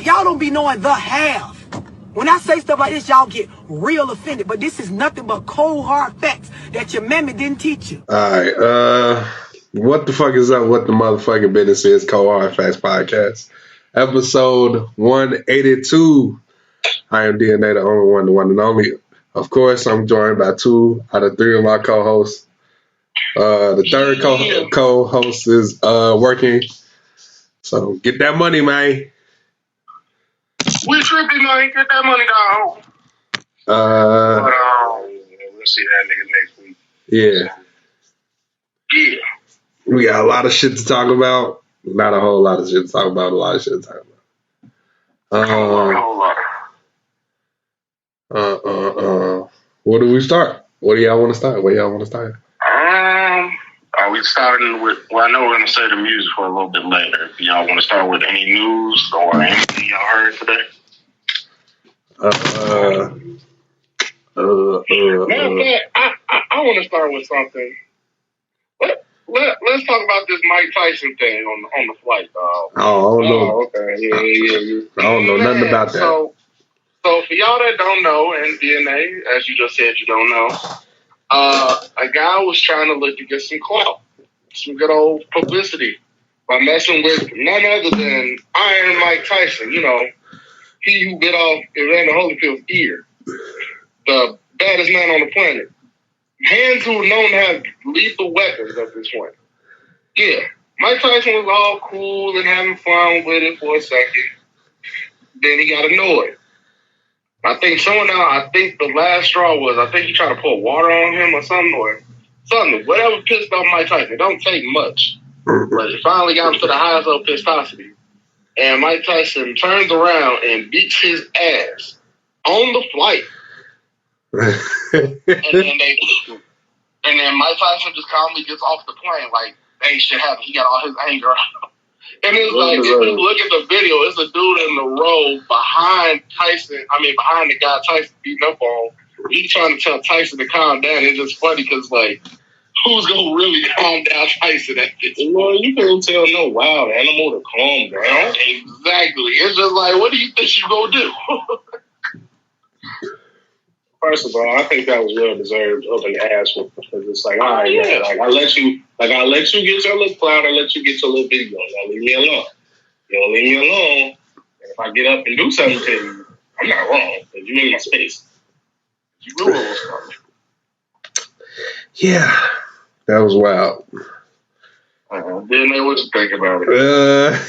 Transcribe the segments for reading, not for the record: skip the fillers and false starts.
y'all don't be knowing the half. When I say stuff like this, y'all get real offended. But this is nothing but cold, hard facts that your mammy didn't teach you. All right. What the fuck is up? What the motherfucking business is? Cold Hard Facts Podcast. Episode 182. I am DNA, the only one, the one and only. Of course, I'm joined by 2 out of 3 of my co-hosts. The third co-host is working. So get that money, man. We trippy, man. Get that money down. We'll see that nigga next week. Yeah. Yeah. We got a lot of shit to talk about. Not a whole lot of shit to talk about. A lot of shit to talk about. A whole lot. Where do we start? What do y'all want to start? Are we starting with? Well, I know we're gonna say the music for a little bit later. If y'all want to start with any news or anything y'all heard today? I want to start with something. Let's talk about this Mike Tyson thing on the flight, dog. Oh, no. Okay. Yeah. I don't know nothing about that. So for y'all that don't know, and DNA, as you just said, you don't know, a guy was trying to look to get some clout, some good old publicity by messing with none other than Iron Mike Tyson. You know, he who bit off Evander Holyfield's ear, the baddest man on the planet. Hands who are known to have lethal weapons at this point. Yeah, Mike Tyson was all cool and having fun with it for a second. Then he got annoyed. I think the last straw was, I think he tried to pour water on him or something. Whatever pissed off Mike Tyson. It don't take much. But it finally got him to the highest of pistosity. And Mike Tyson turns around and beats his ass on the flight. and then Mike Tyson just calmly gets off the plane like ain't shit happened. He got all his anger out. And it's like, if you look at the video, it's a dude in the row behind the guy Tyson beating up on. He's trying to tell Tyson to calm down. It's just funny because, like, who's going to really calm down Tyson at this point? Well, you can't tell no wild animal to calm down. Exactly. It's just like, what do you think you going to do? First of all, I think that was well deserved up in the ass because it's like, all right, man, I let you get your little clout, I let you get your little video. Now leave me alone. You don't leave me alone. And if I get up and do something to you, I'm not wrong because you in my space. You ruin something. Yeah, that was wild. Didn't know what you think about it.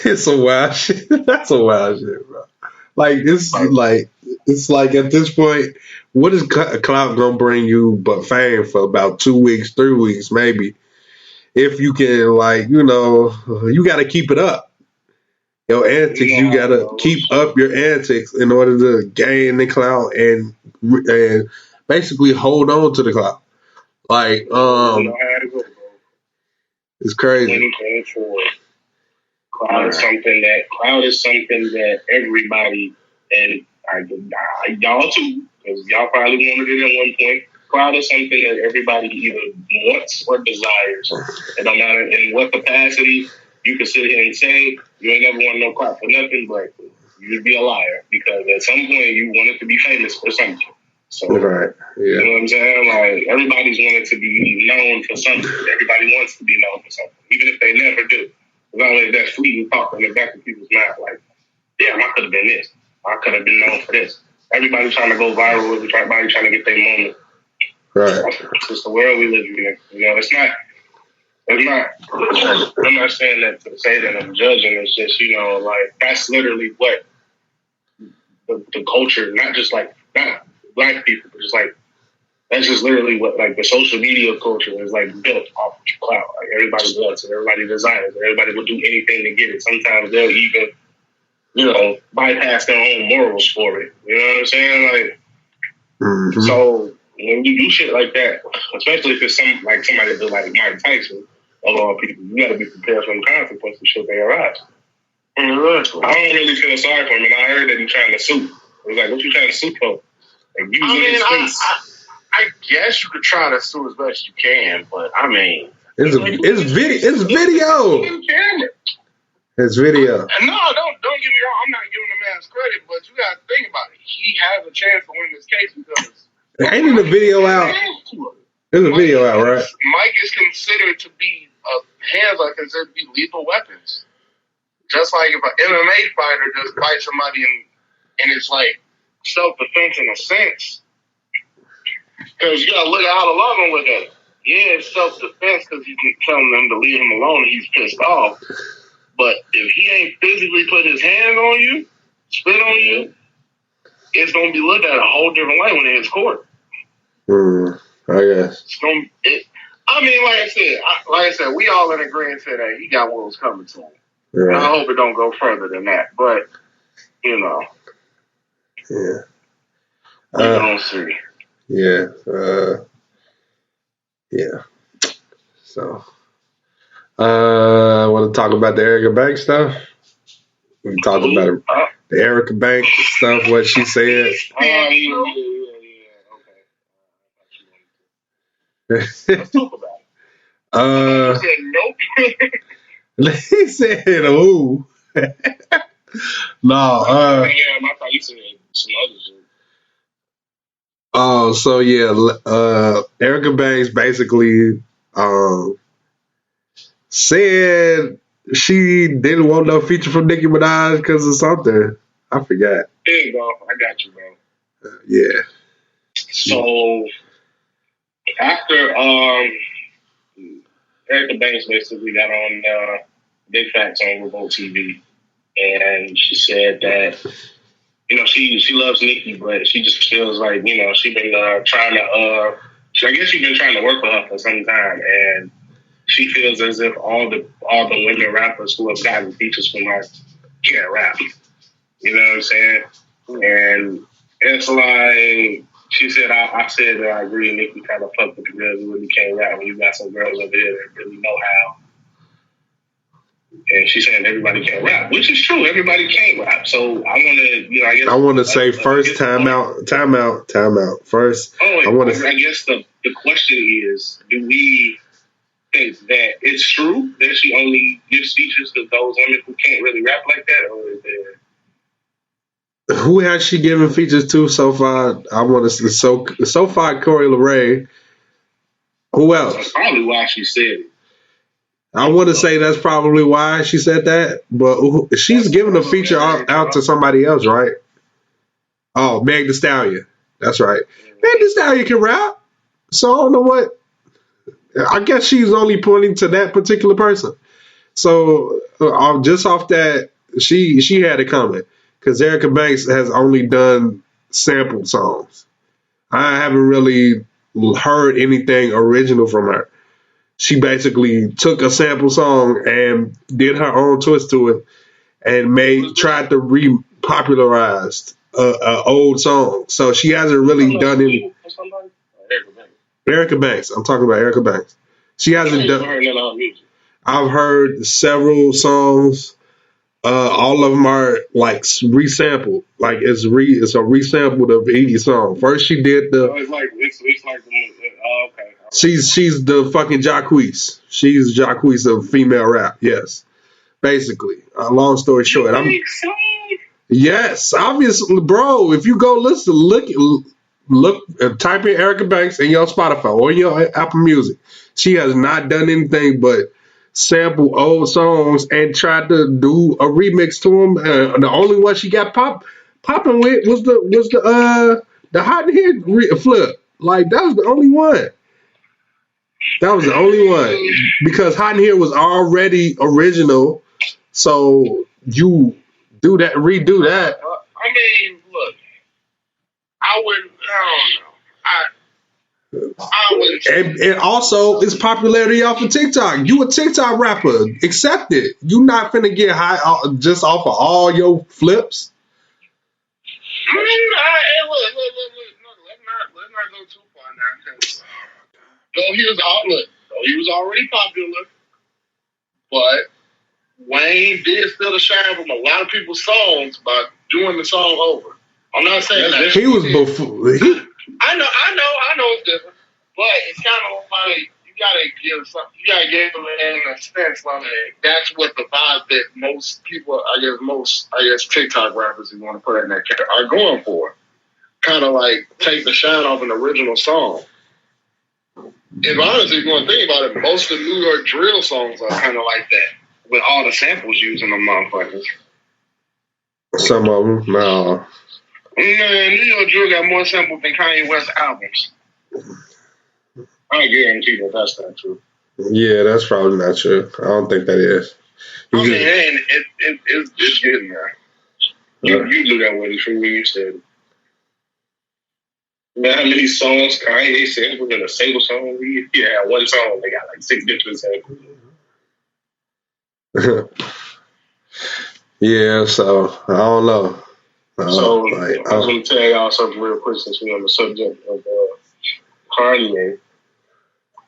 It's a wild shit. That's a wild shit, bro. It's like at this point, what is clout gonna bring you but fame for about 2 weeks, 3 weeks, maybe? If you can, you got to keep it up. Your antics, you got to keep up your antics in order to gain the clout and basically hold on to the clout. It's crazy. 2024. Cloud is something that everybody, and y'all too, because y'all probably wanted it at one point. Cloud is something that everybody either wants or desires. It don't matter in what capacity. You can sit here and say you ain't never want no clout for nothing, but you'd be a liar because at some point you wanted to be famous for something. So, right. Yeah. You know what I'm saying? Like, everybody's wanted to be known for something. Everybody wants to be known for something, even if they never do. As long as that fleeting thought in the back of people's mind, like, damn, I could have been this. I could have been known for this. Everybody trying to go viral. Everybody trying to get their moment. Right. It's just the world we live in. You know, it's not. I'm not saying that to say that I'm judging. It's just, like, that's literally what the culture, not black people, but just like, that's just literally what, like, the social media culture is, like, built off of clout. Like, everybody wants it. Everybody desires it. Everybody will do anything to get it. Sometimes they'll even, bypass their own morals for it. You know what I'm saying? Like, So when you do shit like that, especially if it's somebody that like Mike Tyson, of all people, you got to be prepared for the consequences should they arise. I don't really feel sorry for him, and I heard that he's trying to sue. I was like, what you trying to sue for? Like, I guess you could try to sue as best you can, but I mean, it's video. It's video. No, don't get me wrong. I'm not giving the man side's credit, but you got to think about it. He has a chance to win this case because ain't the video out? There's a video out, right? Mike is considered to be hands are considered to be lethal weapons. Just like if an MMA fighter just fights somebody and it's like self-defense in a sense. Because you gotta look at how the law gonna look at it. Yeah, it's self-defense because he's telling them to leave him alone and he's pissed off. But if he ain't physically put his hands on you, spit on you, it's gonna be looked at a whole different way when it hits court. I guess. I mean, like I said, we all in agreement that he got what was coming to him. Right. And I hope it don't go further than that. But you know, we don't see. Yeah. Yeah. So, I want to talk about the Erica Banks stuff. We can talk about the Erica Banks stuff, what she said. Let's talk about it. He said nope. He said, "Ooh." No. I thought you said some other shit. Oh, so yeah, Erica Banks basically said she didn't want no feature from Nicki Minaj because of something. I forgot. There you go. I got you, bro. Yeah. So after Erica Banks basically got on Big Facts on Revolt TV, and she said that she loves Nicki, but she just feels like she been trying to I guess she's been trying to work with her for some time, and she feels as if all the women rappers who have gotten features from her can't rap. You know what I'm saying? And it's like she said, I said that I agree. Nicki kind of fucked with the girls who really can't rap when you got some girls over there that really know how. And she's saying everybody can't rap, which is true. Everybody can't rap. So I want to, I want to say first, time out. First, I guess the question is, do we think that it's true that she only gives features to those women who can't really rap like that, or is there? Who has she given features to so far? I want to say so far Corey LeRae. Who else? That's probably why she said it. I want to say that's probably why she said that, but she's giving a feature out to somebody else, right? Oh, Meg Thee Stallion. That's right. Meg Thee Stallion can rap, so I don't know what. I guess she's only pointing to that particular person. So just off that, she had it coming because Erica Banks has only done sample songs. I haven't really heard anything original from her. She basically took a sample song and did her own twist to it and tried to repopularize an old song. So she hasn't really done any. Erica Banks. I'm talking about Erica Banks. She hasn't done. I've heard several songs. All of them are like resampled. Like it's a resampled of 80 song. First she did the. It's like okay. She's the fucking Jacquees. She's Jacquees of female rap. Yes, basically. Long story short, yes, obviously, bro. If you go look, type in Erica Banks in your Spotify or your Apple Music. She has not done anything but sample old songs and tried to do a remix to them. The only one she got popping with was the Hot in Here flip. Like that was the only one. That was the only one because Hot in Here was already original. So you redo that. I mean, look, I don't know. And also, it's popularity off of TikTok. You a TikTok rapper. Accept it. You not finna get high just off of all your flips. Look, let's not go too far now. Because though he was already popular, but Wayne did still shine from a lot of people's songs by doing the song over. I'm not saying that he was before. I know it's different, but it's kind of like you You gotta give them in a sense like that's what the vibe that most people, I guess TikTok rappers, who want to put in that category, are going for. Kind of like take the shine off an original song. If honestly, if you want to think about it, most of the New York drill songs are kind of like that, with all the samples using them motherfuckers. Some of them, no. Man, New York drill got more samples than Kanye West albums. I guarantee that that's not true. Yeah, that's probably not true. I don't think that is. I mean, it's getting there. You knew that wasn't true when you said it. Man, how many songs Kanye said within a single song? He had one song, they got like 6 different samples. Yeah, so I don't know. I was going to tell y'all something real quick since we're on the subject of Kanye.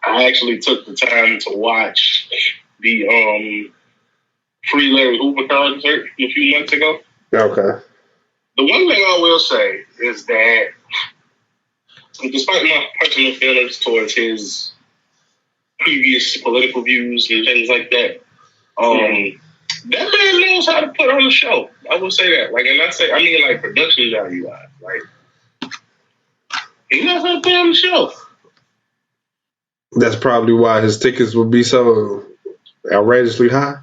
I actually took the time to watch the Free Larry Hoover concert a few months ago. Okay. The one thing I will say is that despite my personal feelings towards his previous political views and things like that, that man knows how to put on a show. I will say that. I mean like production value wise. Like, he knows how to put on the show. That's probably why his tickets would be so outrageously high.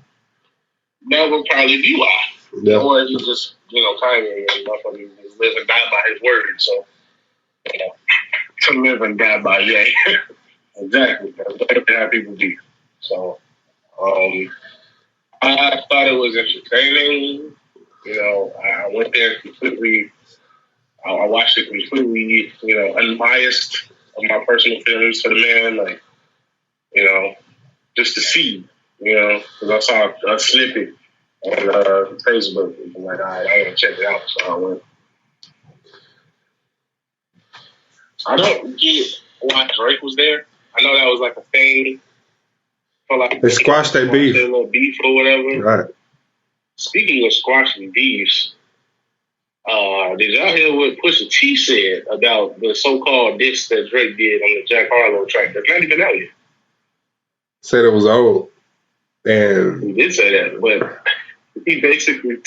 That would probably be why. Yeah. Or he just, Kanye and motherfucker live and die by his word. So, to live and die by Ye. Exactly. That's how people be. So, I thought it was entertaining. I went there completely. I watched it completely, unbiased of my personal feelings for the man. Like, just to see, because I saw a snippet on Facebook. I'm like, all right, I gotta check it out. So I went. I don't get why Drake was there. I know that was like a thing. They squashed their beef. Their little beef or whatever. Right. Speaking of squashing beefs, did y'all hear what Pusha T said about the so-called diss that Drake did on the Jack Harlow track? That's not even out yet. Said it was old. And he did say that, but he basically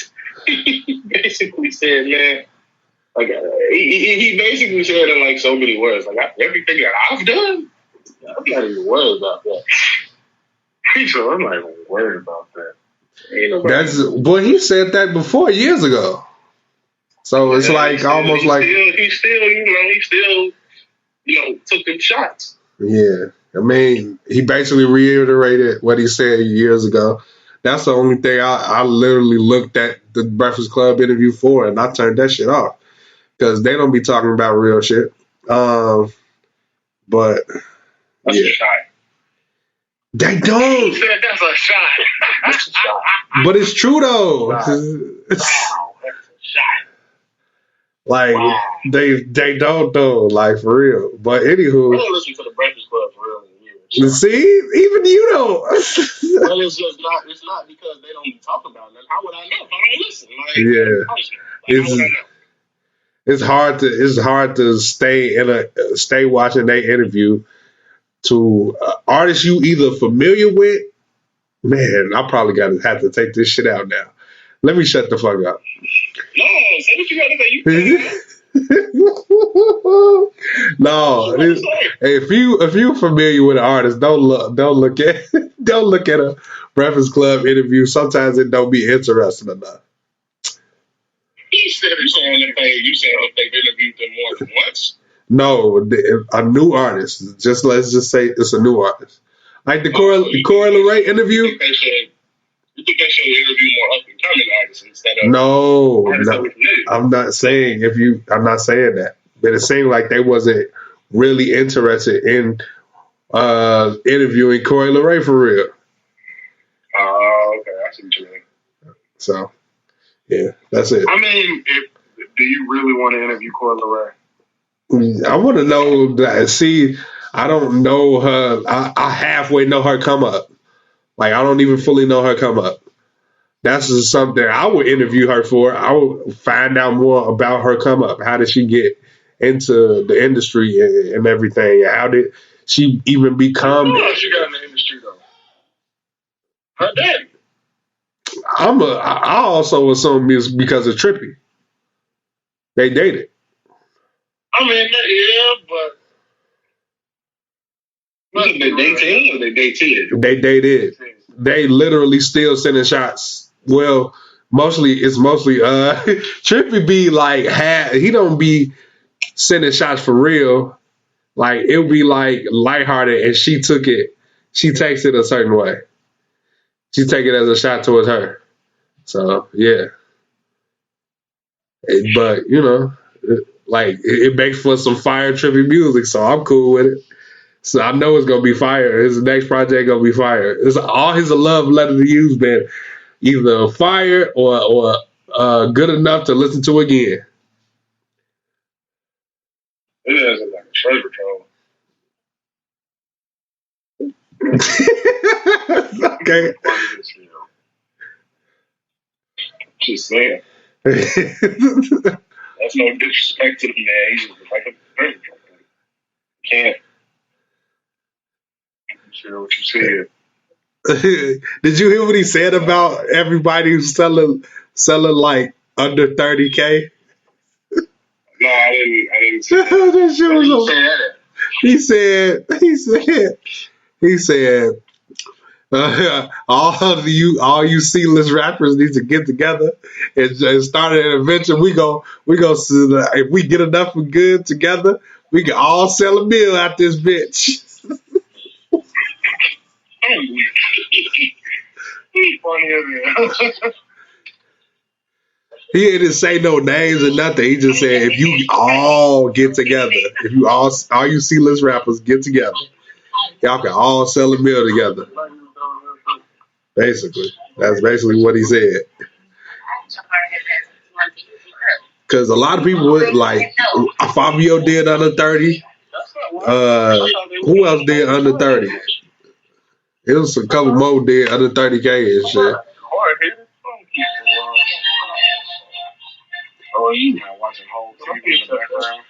said, man, like he basically said in like so many words, like everything that I've done, I'm not even worried about that. So I'm not even worried about that. He said that before years ago. So it's like almost like he still took them shots. Yeah. I mean, he basically reiterated what he said years ago. That's the only thing I literally looked at the Breakfast Club interview for, and I turned that shit off because they don't be talking about real shit. But that's a shot. They don't. He said that's a shot. That's a shot. But it's true though. Wow, that's a shot. Like they don't though, like for real. But anywho, I don't listen to the Breakfast Club for real years. See, even you don't. Well, it's just not. It's not because they don't talk about it. How would I know if I don't listen? Like, how would I know? It's hard to stay watching their interview to artists you either familiar with. Man, I probably have to take this shit out now. Let me shut the fuck up. No, say what you gotta say. No, if you familiar with an artist, don't look at a Breakfast Club interview. Sometimes it don't be interesting enough. You said if they've interviewed them more than once. No, a new artist. Let's just say it's a new artist. Like the Corey LeRae interview. You think they should interview more up and coming artists instead of No. I'm not saying I'm not saying that. But it seemed like they wasn't really interested in interviewing Corey LeRae for real. Oh, okay. I see what you mean. So, yeah, that's it. I mean, do you really want to interview Corey LeRae? I want to know that. See, I don't know her. I halfway know her come up. Like, I don't even fully know her come up. That's just something I would interview her for. I would find out more about her come up. How did she get into the industry and everything? How did she even become. Who else you got in the industry though? Her daddy. I also assume it's because of Trippy. They dated. I mean, yeah, but They dated or they dated? They dated. They literally still sending shots. Well, it's mostly Trippy be like he don't be sending shots for real. Like it'll be like lighthearted, and she takes it a certain way. She take it as a shot towards her. So yeah. But it makes for some fire Trippy music, so I'm cool with it. So I know it's gonna be fire. His next project gonna be fire. It's all his love letter to you's been either fire or good enough to listen to again. It is like a treasure trove. Okay. Just saying. That's no disrespect to the man. He's just like a treasure trove. Can't. Sure what you said. Did you hear what he said about everybody who's selling like under 30K? No, I didn't see that. That shit was he said all you C-list rappers need to get together and start an adventure. We go if we get enough of good together, we can all sell a meal out this bitch. he's funny as hell. He didn't say no names or nothing. He just said if you all get together, if you all you C-list rappers get together, y'all can all sell a meal together. Basically, that's basically what he said. Because a lot of people would like Fabio did under 30. Who else did under 30? It was a couple more did under 30K and shit. Oh, you not watching whole TV in the background.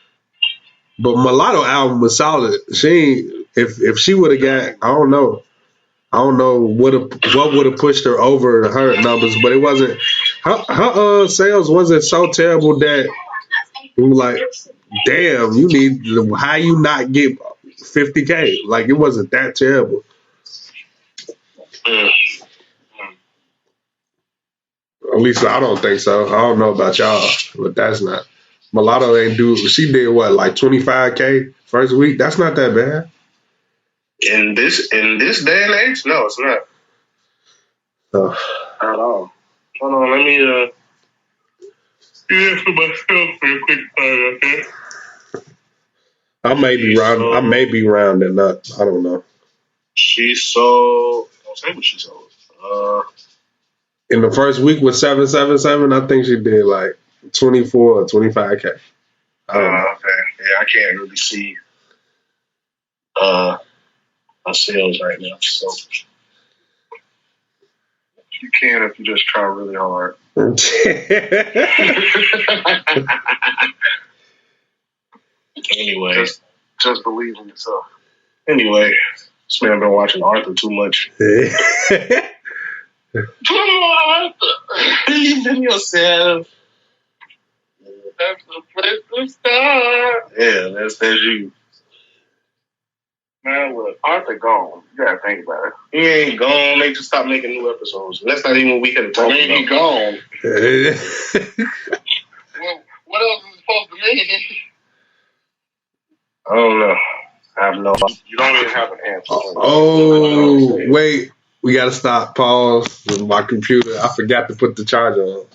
But Mulatto album was solid. If she would have got, I don't know what would have pushed her over her numbers, but it wasn't her sales wasn't so terrible that it was like, damn, how you not get 50K? Like it wasn't that terrible. At least I don't think so. I don't know about y'all, but that's not. Mulatto ain't she did what, like 25K first week? That's not that bad. In this day and age, no, it's not. At all. Hold on, let me do this for myself for a quick time, okay? I may be rounding up. I don't know. She sold. Don't say what she sold. In the first week with 777, I think she did like 24 or 25K. Okay. Yeah, I can't really see my sales right now. So you can if you just try really hard. Anyway, Just believe in yourself. Anyway, this man been watching Arthur too much. Come on, Arthur. Believe in yourself. That's the place to start. Yeah, that's you. Man, look, Arthur gone. You gotta think about it. He ain't gone. They just stopped making new episodes. That's not even what we could have talked about. He gone. Well, what else is it supposed to mean? I don't know. I have no. You don't even have an answer. Oh, wait. We got to stop. Pause. My computer. I forgot to put the charger on.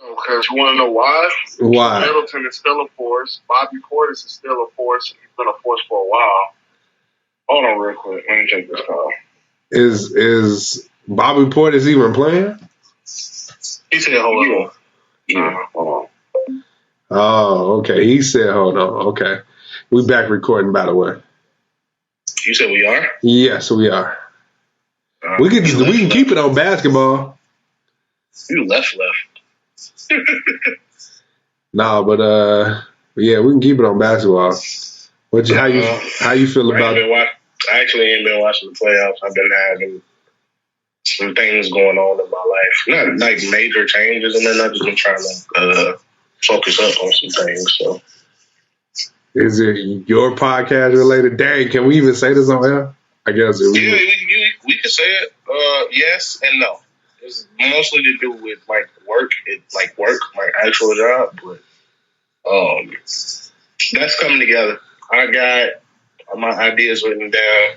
Because you want to know why? Why? Middleton is still a force. Bobby Portis is still a force. He's been a force for a while. Hold on real quick. Let me take this call. Is Bobby Portis even playing? He said, hold on. Yeah. Hold on. Oh, okay. He said, hold on. Okay. We back recording, by the way. You said we are? Yes, we are. We can keep it on basketball. You left. Nah, but yeah, we can keep it on basketball. How you feel about it? I actually ain't been watching the playoffs. I've been having some things going on in my life. Not like major changes, and then I've just been trying to focus up on some things. So, is it your podcast related? Dang, can we even say this on air? I guess we can say it. Yes and no. It's mostly to do with like work. My actual job, but that's coming together. I got my ideas written down.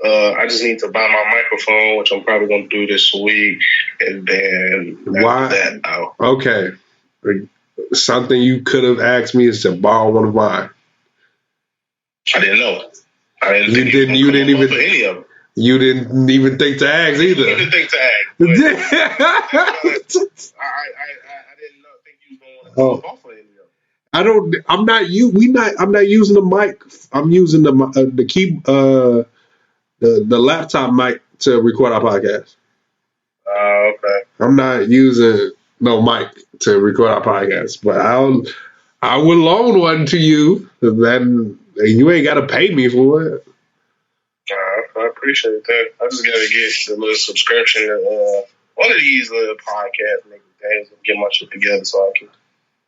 I just need to buy my microphone, which I'm probably going to do this week, and then after that, okay. Something you could have asked me is to borrow one of mine. I didn't know. You didn't even think to ask either. I didn't think to ask. I didn't think you was going to off of any of them. I'm not using the mic. I'm using the laptop mic to record our podcast. Okay. I'm not using no mic to record our podcast, but I will loan one to you. Then you ain't got to pay me for it. I appreciate that. I just got to get the little subscription to one of these little podcast making things and get my shit together so I can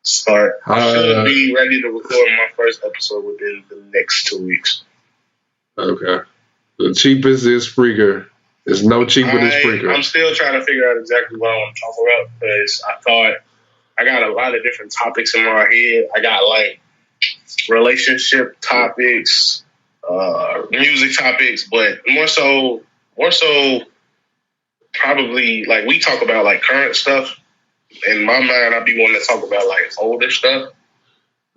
start. I should be ready to record my first episode within the next 2 weeks. Okay. The cheapest is Spreaker. It's no cheaper than Spreaker. I'm still trying to figure out exactly what I want to talk about because I thought I got a lot of different topics in my head. I got like relationship topics, music topics, but more so probably like we talk about like current stuff. In my mind, I'd be wanting to talk about like older stuff.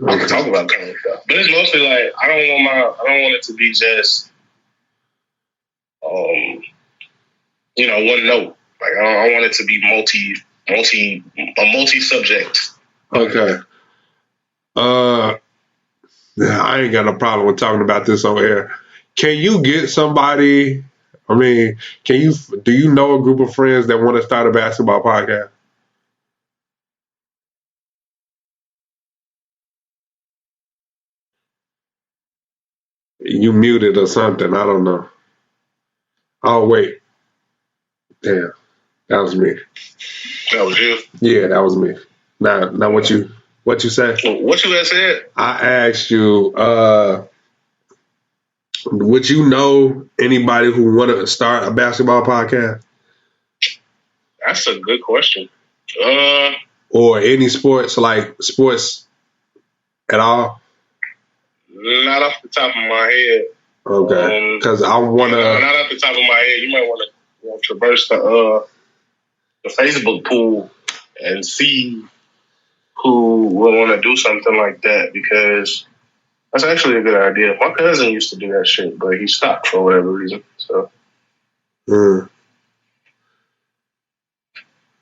I can talk about current stuff, but it's mostly like I don't want it to be just one note. Like I want it to be multi-subject. Okay. I ain't got no problem with talking about this on air. Can you get somebody? I mean, do you know a group of friends that want to start a basketball podcast? You muted or something. I don't know. Oh, wait. Damn. That was me. That was you? Yeah, that was me. Now what you said? What you had said? I asked you, would you know anybody who want to start a basketball podcast? That's a good question. Or any sports at all? Not off the top of my head. Okay, because I want to. Not off the top of my head. You might want to traverse the Facebook pool and see who would want to do something like that because that's actually a good idea. My cousin used to do that shit, but he stopped for whatever reason. So. Yeah,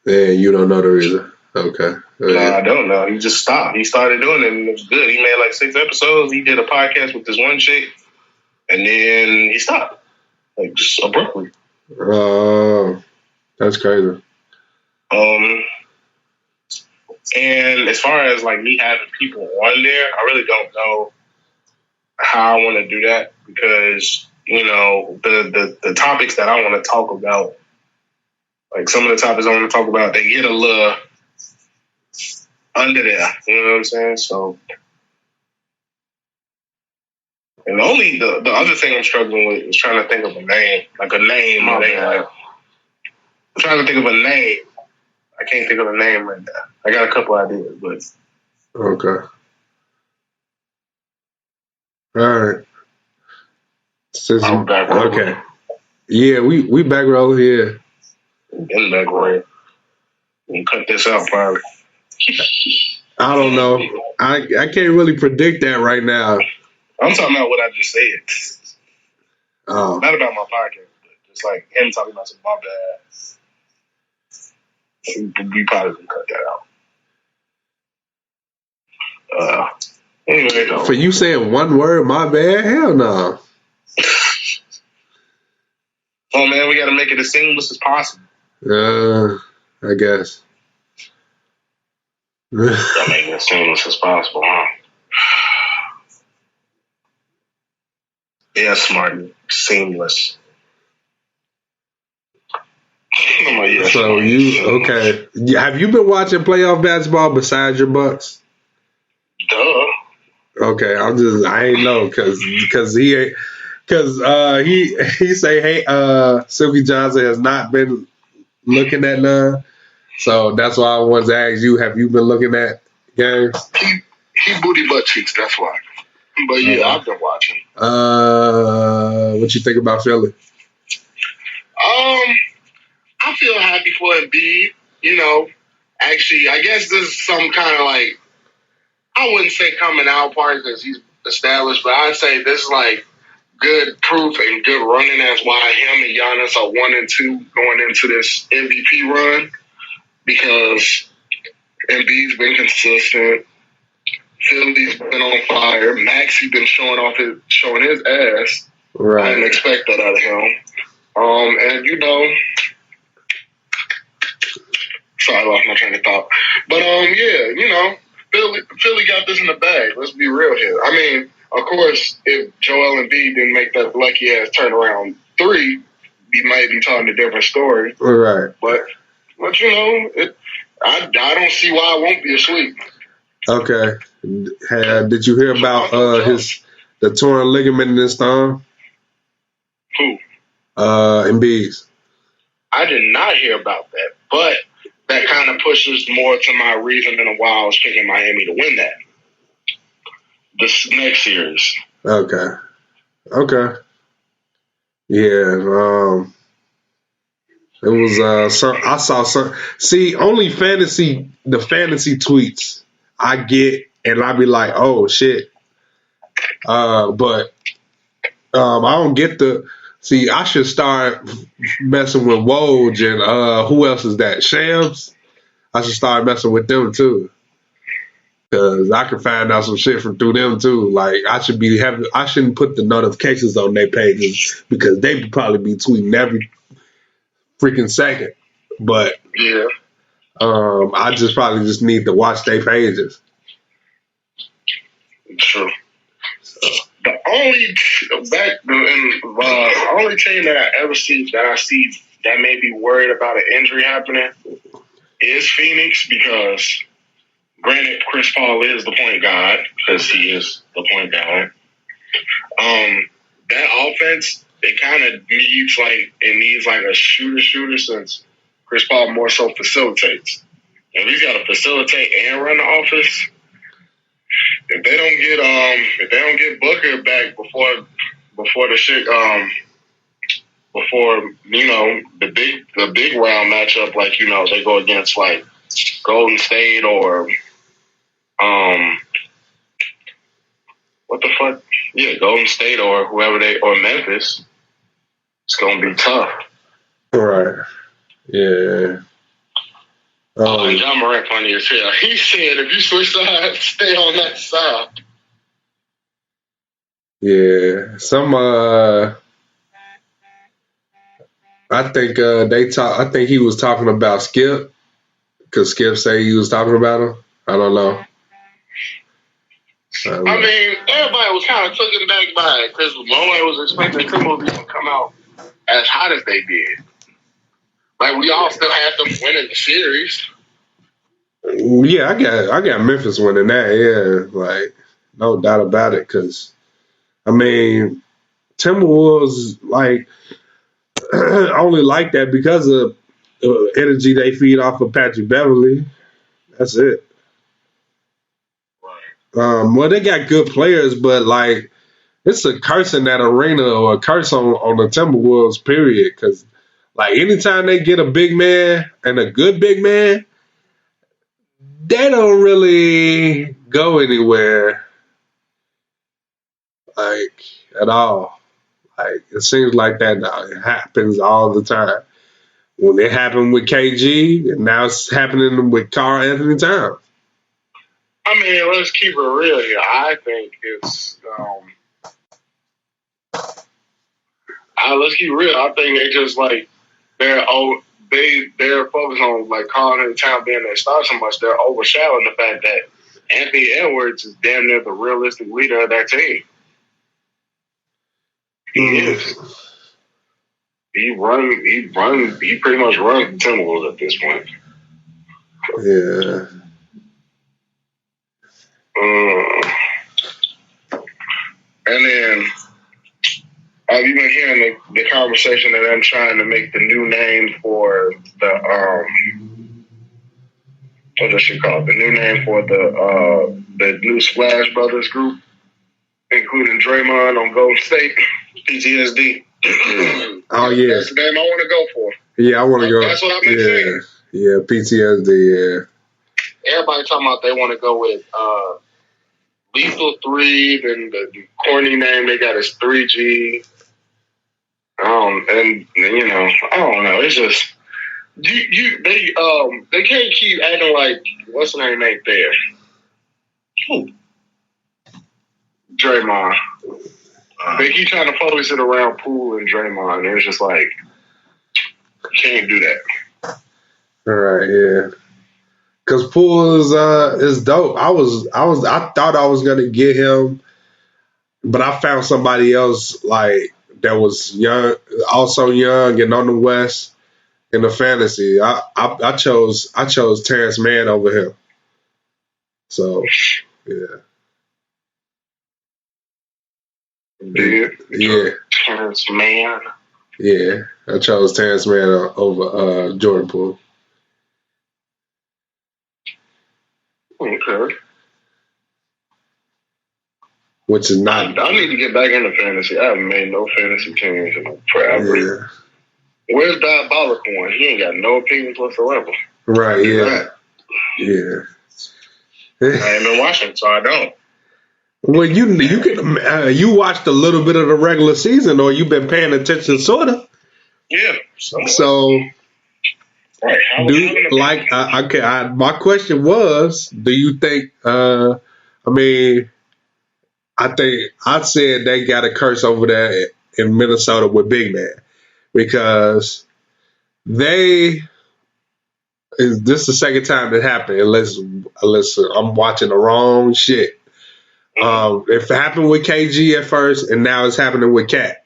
you don't know the reason. Okay. No, I don't know. He just stopped. He started doing it, and it was good. He made like 6 episodes. He did a podcast with this one chick, and then he stopped, like just abruptly. Oh, that's crazy. And as far as like me having people on there, I really don't know how I want to do that because the topics that I want to talk about, like some of the topics I want to talk about, they get a little under there. You know what I'm saying? So, and the other thing I'm struggling with is trying to think of a name, like a name. I'm trying to think of a name. I can't think of a name right now. I got a couple ideas, but okay. All right. I'm back rolling. Okay. Yeah, we back rolling here. Getting back rolling. We can cut this out probably. I don't know. I can't really predict that right now. I'm talking about what I just said. Oh. Not about my podcast, but just like him talking about some my bad. We probably can cut that out. Anyway, though. For you saying one word, my bad? Hell no. Oh man, we gotta make it as seamless as possible. I guess. Gotta make it as seamless as possible, huh? Yeah, smart. Seamless. So okay. Have you been watching playoff basketball besides your Bucks? Duh. Okay, I ain't know because he say, hey, Silky Johnson has not been looking at none. So that's why I wanted to ask you, have you been looking at games? He booty butt cheeks, that's why. But yeah, I've been watching. What you think about Philly? I feel happy for Embiid. You know, actually, I guess this is some kind of like, I wouldn't say coming out party because he's established, but I'd say this is like good proof and good running as why him and Giannis are 1 and 2 going into this MVP run, because Embiid's been consistent. Philly's been on fire. Maxey's been showing his ass. Right. I didn't expect that out of him. And you know, sorry, I lost my train of thought. But yeah, you know, Philly got this in the bag. Let's be real here. I mean, of course, if Joel Embiid didn't make that lucky ass turnaround 3, we might be talking a different story. Right. But you know, I don't see why it won't be a sweep. Okay. Did you hear about the torn ligament in his thumb? Who? Embiid. I did not hear about that, but that kind of pushes more to my reasoning of why I was picking Miami to win that. This next series. Okay. Yeah. It was I saw some. See, only the fantasy tweets I get, and I be like, oh shit. But I don't get the. See, I should start messing with Woj and who else is that? Shams. I should start messing with them too, because I can find out some shit from through them too. Like I shouldn't put the notifications on their pages because they would probably be tweeting every freaking second. But yeah, I probably just need to watch their pages. True. So. The only team that I see that may be worried about an injury happening is Phoenix, because granted Chris Paul is the point guard, because he is the point guard. That offense, it kind of needs like a shooter since Chris Paul more so facilitates. If he's got to facilitate and run the offense, if they don't get Booker back before the shit before you know the big round matchup, like you know they go against like Golden State or what the fuck? Yeah, Golden State or whoever or Memphis. It's gonna be tough. Right. Yeah. And John Morant funny as hell. He said, "If you switch sides, stay on that side." Yeah. I think I think he was talking about Skip, because Skip said he was talking about him. I don't know. I mean, everybody was kind of taken back by it because nobody was expecting Timberwolves to come out as hot as they did. Like we all still had them winning the series. Yeah, I got Memphis winning that. Yeah, like no doubt about it. Because I mean, Timberwolves like only like that because of the energy they feed off of Patrick Beverly. That's it. Right. Well, they got good players, but like it's a curse in that arena or a curse on the Timberwolves. Period. Because like anytime they get a big man and a good big man, they don't really go anywhere, like, at all. Like, it seems like that now. It happens all the time. When it happened with KG, and now it's happening with Karl Anthony Towns. I mean, let's keep it real here. I think it's let's keep it real. I think they just like they're focused on like Karl Anthony Towns being their star so much. They're overshadowing the fact that Anthony Edwards is damn near the realistic leader of that team. He is. He pretty much runs the Timberwolves at this point. Yeah. And then have you been hearing the conversation that I'm trying to make the new name for the what does she call it? The new name for the new Splash Brothers group, including Draymond on Golden State, PTSD. Oh yeah, that's the name I want to go for. Yeah, I want to go. That's what I've been saying. Yeah, PTSD. Yeah. Everybody talking about they want to go with Lethal 3. Then the corny name they got is 3G. And you know, I don't know. It's just they can't keep acting like what's the name ain't there. Who? Draymond. They keep trying to focus it around Poole and Draymond. And it's just like, can't do that. All right, yeah. Cause Poole is dope. I thought I was gonna get him, but I found somebody else like that was young, also young and on the West in the fantasy. I chose Terrence Mann over him. So yeah. Yeah. Terrence Mann. Yeah, I chose Terrence Mann over Jordan Poole. Okay. Which is not. I need to get back into fantasy. I haven't made no fantasy teams in forever. Yeah. Where's Diabolical one? He ain't got no opinions whatsoever. Right. Yeah. Yeah. I ain't been watching, so I don't. Well, you watched a little bit of the regular season, or you've been paying attention, sorta. Yeah. So, right. my question was, do you think? I said they got a curse over there in Minnesota with Big Man because this is the second time that happened. Unless I'm watching the wrong shit. It happened with KG at first, and now it's happening with Cat,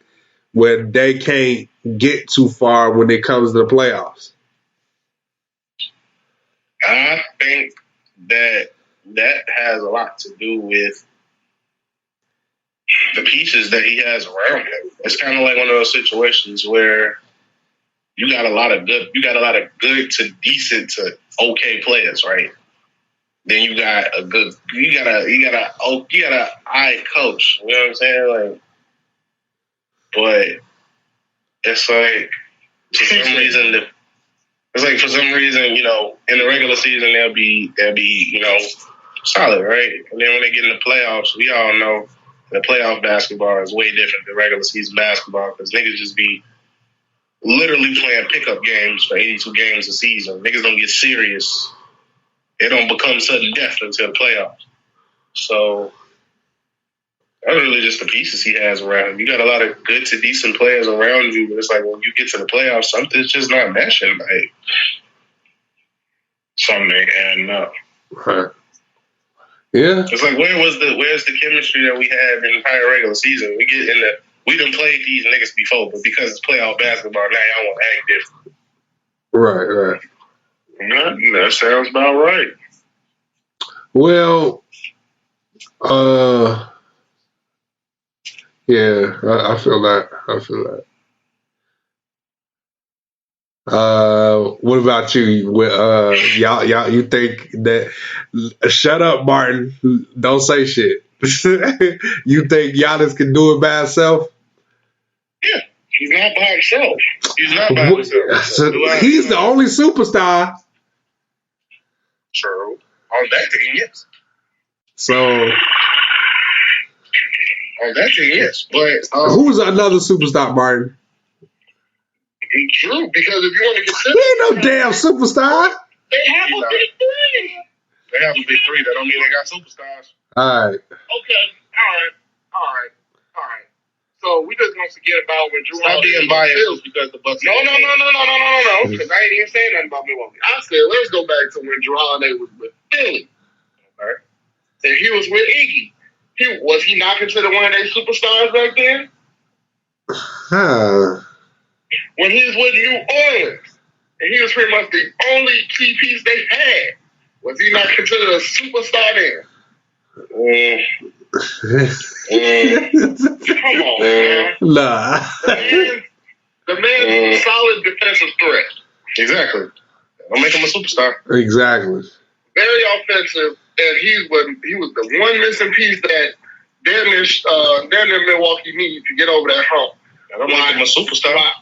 where they can't get too far when it comes to the playoffs. I think that has a lot to do with the pieces that he has around him. It's kind of like one of those situations where you got a lot of good to decent to okay players, right? Then you got a high coach. You know what I'm saying? Like, but it's like for some reason, you know, in the regular season they'll be you know solid, right? And then when they get in the playoffs, we all know the playoff basketball is way different than regular season basketball because niggas just be literally playing pickup games for 82 games a season. Niggas don't get serious. It don't become sudden death until the playoffs. So that's really just the pieces he has around him. You got a lot of good to decent players around you, but it's like when you get to the playoffs, something's just not meshing. Like something ain't adding up. Right. Yeah. It's like where's the chemistry that we had in the entire regular season? We done played these niggas before, but because it's playoff basketball, now y'all want to act different. Right. That sounds about right. Well, yeah, I feel that. What about you? Y'all, you think that? Shut up, Martin. Don't say shit. You think Giannis can do it by himself? Yeah, he's not by himself. He's the only superstar. True. On that team, yes. So On that team, yes. But who's another superstar, Martin? True, because if you want to He consider, ain't no damn superstar. they have a big three. they have a big three. That don't mean they got superstars. All right. Okay, all right. So we just gonna forget about when Drew Stop being biased because the Bucks. No. Because I ain't even saying nothing about Milwaukee. I said let's go back to when Drew Holiday was with Philly. Okay. And he was with Iggy. Was he not considered one of their superstars back then? Huh. When he was with New Orleans, and he was pretty much the only key piece they had, was he not considered a superstar then? Come on, man. Nah. The man's a solid defensive threat. Exactly. Don't make him a superstar. Exactly. Very offensive, and he was the one missing piece that damn near Milwaukee needed to get over that hump. That don't make him a superstar.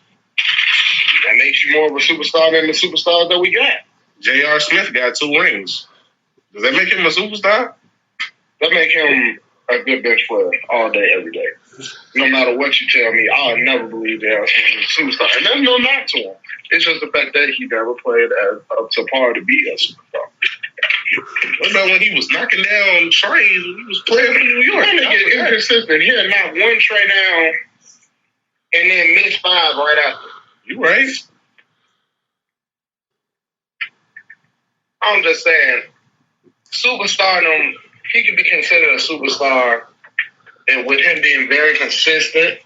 That makes you more of a superstar than the superstars that we got. J.R. Smith got 2 rings. Does that make him a superstar? That make him a good bench player all day, every day. No matter what you tell me, I'll never believe that was a superstar. And there's no knock to him. It's just the fact that he never played up to par to be a superstar. What about when he was knocking down trays when he was playing for New York? That nigga inconsistent. He'll knock one tray down and then miss 5 right after. You right. I'm just saying, superstardom, he could be considered a superstar, and with him being very consistent,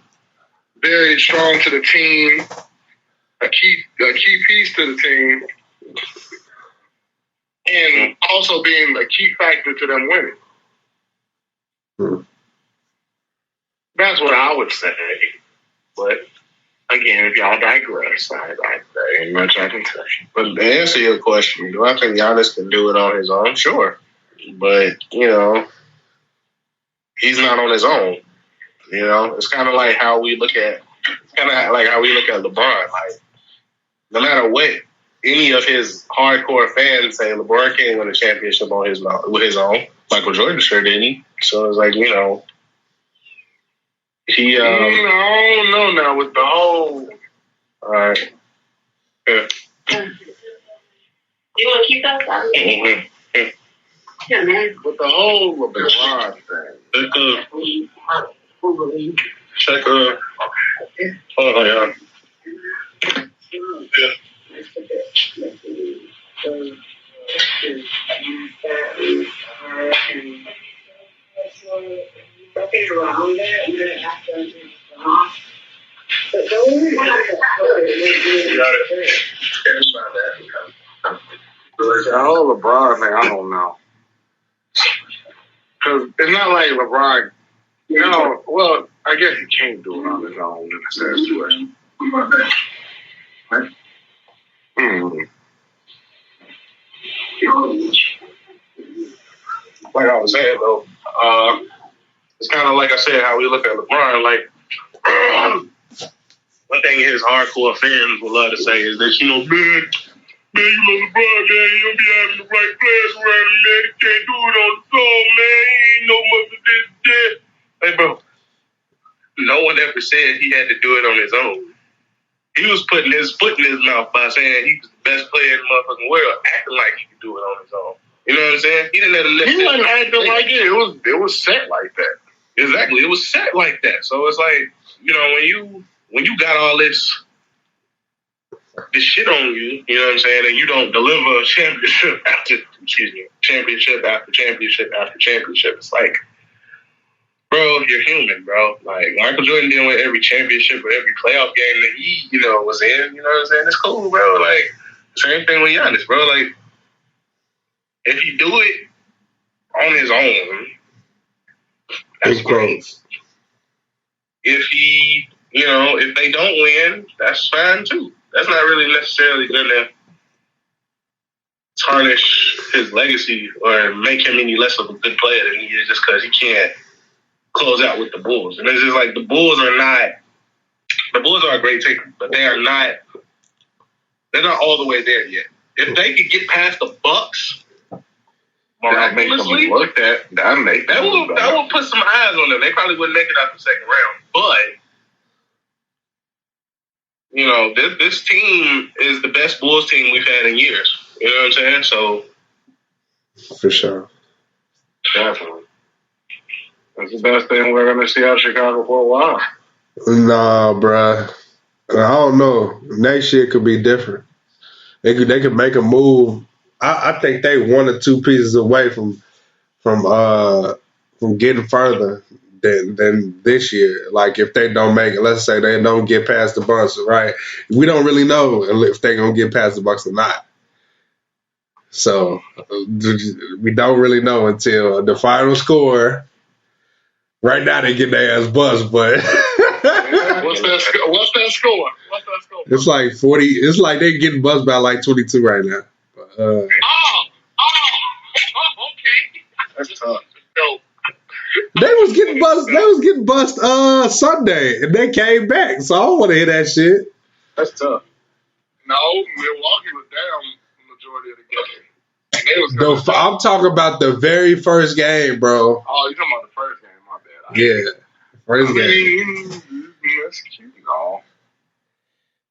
very strong to the team, a key piece to the team, and also being a key factor to them winning. That's what I would say. But again, if y'all digress, there ain't much I can tell you. But to answer your question, do I think Giannis can do it on his own? Sure. But, he's not on his own. It's kind of like how we look at LeBron. Like, no matter what any of his hardcore fans say, LeBron can't win a championship with his own. Michael Jordan sure didn't. So it's like, he I don't know now with the whole. All right. Yeah. You want to keep those? Mm-hmm. Yeah, man. With the whole LeBron thing. Check hold on, y'all. Yeah. Around that, and then after but don't You got it. The whole LeBron thing, I don't know. Because it's not like LeBron, well, I guess he can't do it on his own in a situation. Like I was saying, though, it's kind of like I said, how we look at LeBron. Like, one thing his hardcore fans will love to say is that, man, you know LeBron, man, you don't be having the right players around him, man. He can't do it on his own, man. He ain't no much of this. Hey, bro, no one ever said he had to do it on his own. He was putting his foot in his mouth by saying he was the best player in the motherfucking world, acting like he could do it on his own. You know what I'm saying? He didn't let him lift He wasn't acting like it. It was set like that. Exactly. It was set like that. So it's like, when you got all this shit on you, you know what I'm saying, and you don't deliver championship after championship, it's like, bro, you're human, bro. Like, Michael Jordan didn't win every championship or every playoff game that he, was in. You know what I'm saying? It's cool, bro. Like, same thing with Giannis, bro. Like, if he do it on his own, that's great. If he, if they don't win, that's fine too. That's not really necessarily going to tarnish his legacy or make him any less of a good player than he is just because he can't close out with the Bulls. And it's just like the Bulls are a great team, but they're not all the way there yet. If they could get past the Bucks That make them look that will put some eyes on them. They probably wouldn't make it out the second round, but you know, this team is the best Bulls team we've had in years. You know what I'm saying? So for sure, Definitely. That's the best thing we're going to see out of Chicago for a while. nah, bruh. I don't know. Next year could be different. They could make a move. I think they 1 or 2 pieces away from getting further than this year. Like if they don't make it, let's say they don't get past the Bucks, right? We don't really know if they're gonna get past the Bucks or not. So we don't really know until the final score. Right now they get their ass bust, but what's that score? It's like 40. It's like they getting buzzed by like 22 right now. Okay. That's tough. So, They was getting buzzed. They was getting bust Sunday, and they came back. So I don't want to hear that shit. That's tough. no, Milwaukee was down the majority of the game. And they was I'm talking about the very first game, bro. Oh, you talking about the first game? My bad. Yeah, first game. That's cute, no.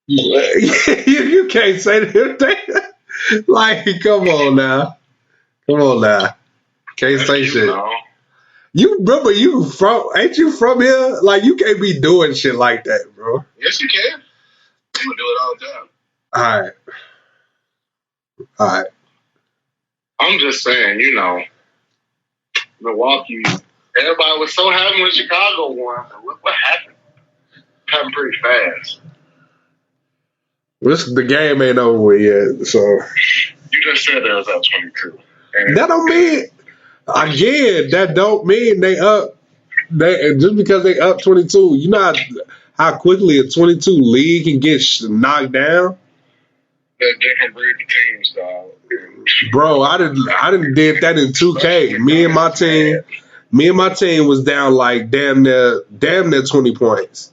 You can't say that. Like, come on now. Can't say shit. No. You remember ain't you from here? Like, you can't be doing shit like that, bro. Yes, you can. You would do it all the time. All right. I'm just saying, you know, Milwaukee, everybody was so happy when Chicago won. But look what happened. Happened pretty fast. The game ain't over with yet, so. You just said that was up 22. And That don't mean, again, that don't mean they up. Just because they up 22, you know how quickly a 22 lead can get knocked down? they're different breed of teams, dog. Bro, I didn't did that in 2K. Me and my team was down like damn near 20 points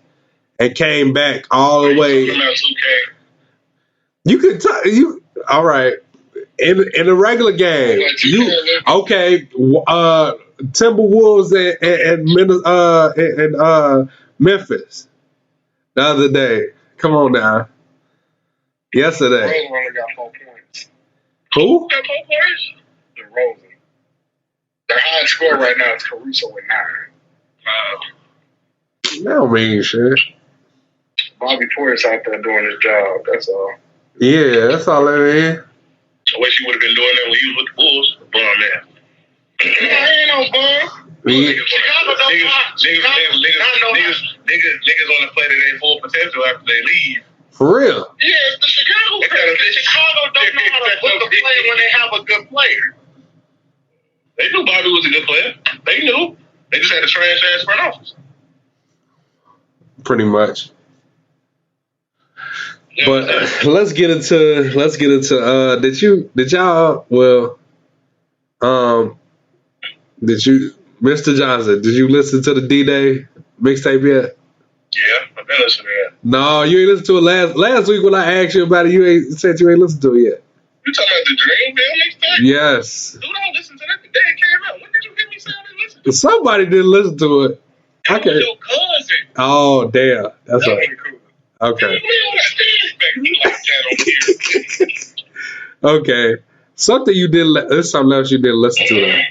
and came back all the way. You could all right. In a regular game, Timberwolves and Memphis the other day. Come on now. Yesterday. Rosen only got 4 points. Who? Got 4 points? DeRozan. Their highest score right now is Caruso with 9. That don't mean shit. Bobby Portis out there doing his job. That's all. Yeah, that's all that is. I wish you would have been doing that when you was with the Bulls. Bum, man. I ain't no bum. Yeah. Niggas want to play to their full potential after they leave. For real. Yeah, it's the Chicago. Chicago don't know how to book a player when they have a good player. They knew Bobby was a good player. They knew. They just had a trash ass front office. Pretty much. But let's get into Mr. Johnson, did you listen to the D-Day mixtape yet? Yeah, I've been listening to that. No, you ain't listened to it last week when I asked you about it. You said you ain't listened to it yet. You talking about the Dreamville mixtape? Yes. Dude, I don't listen to that the day it came out. When did you hear me say I didn't listen to it? Somebody didn't listen to it. That was your cousin. Oh, damn. That's right. Cool. Okay. You like that on here. Okay. Something you did. There's something else you didn't listen to. Though.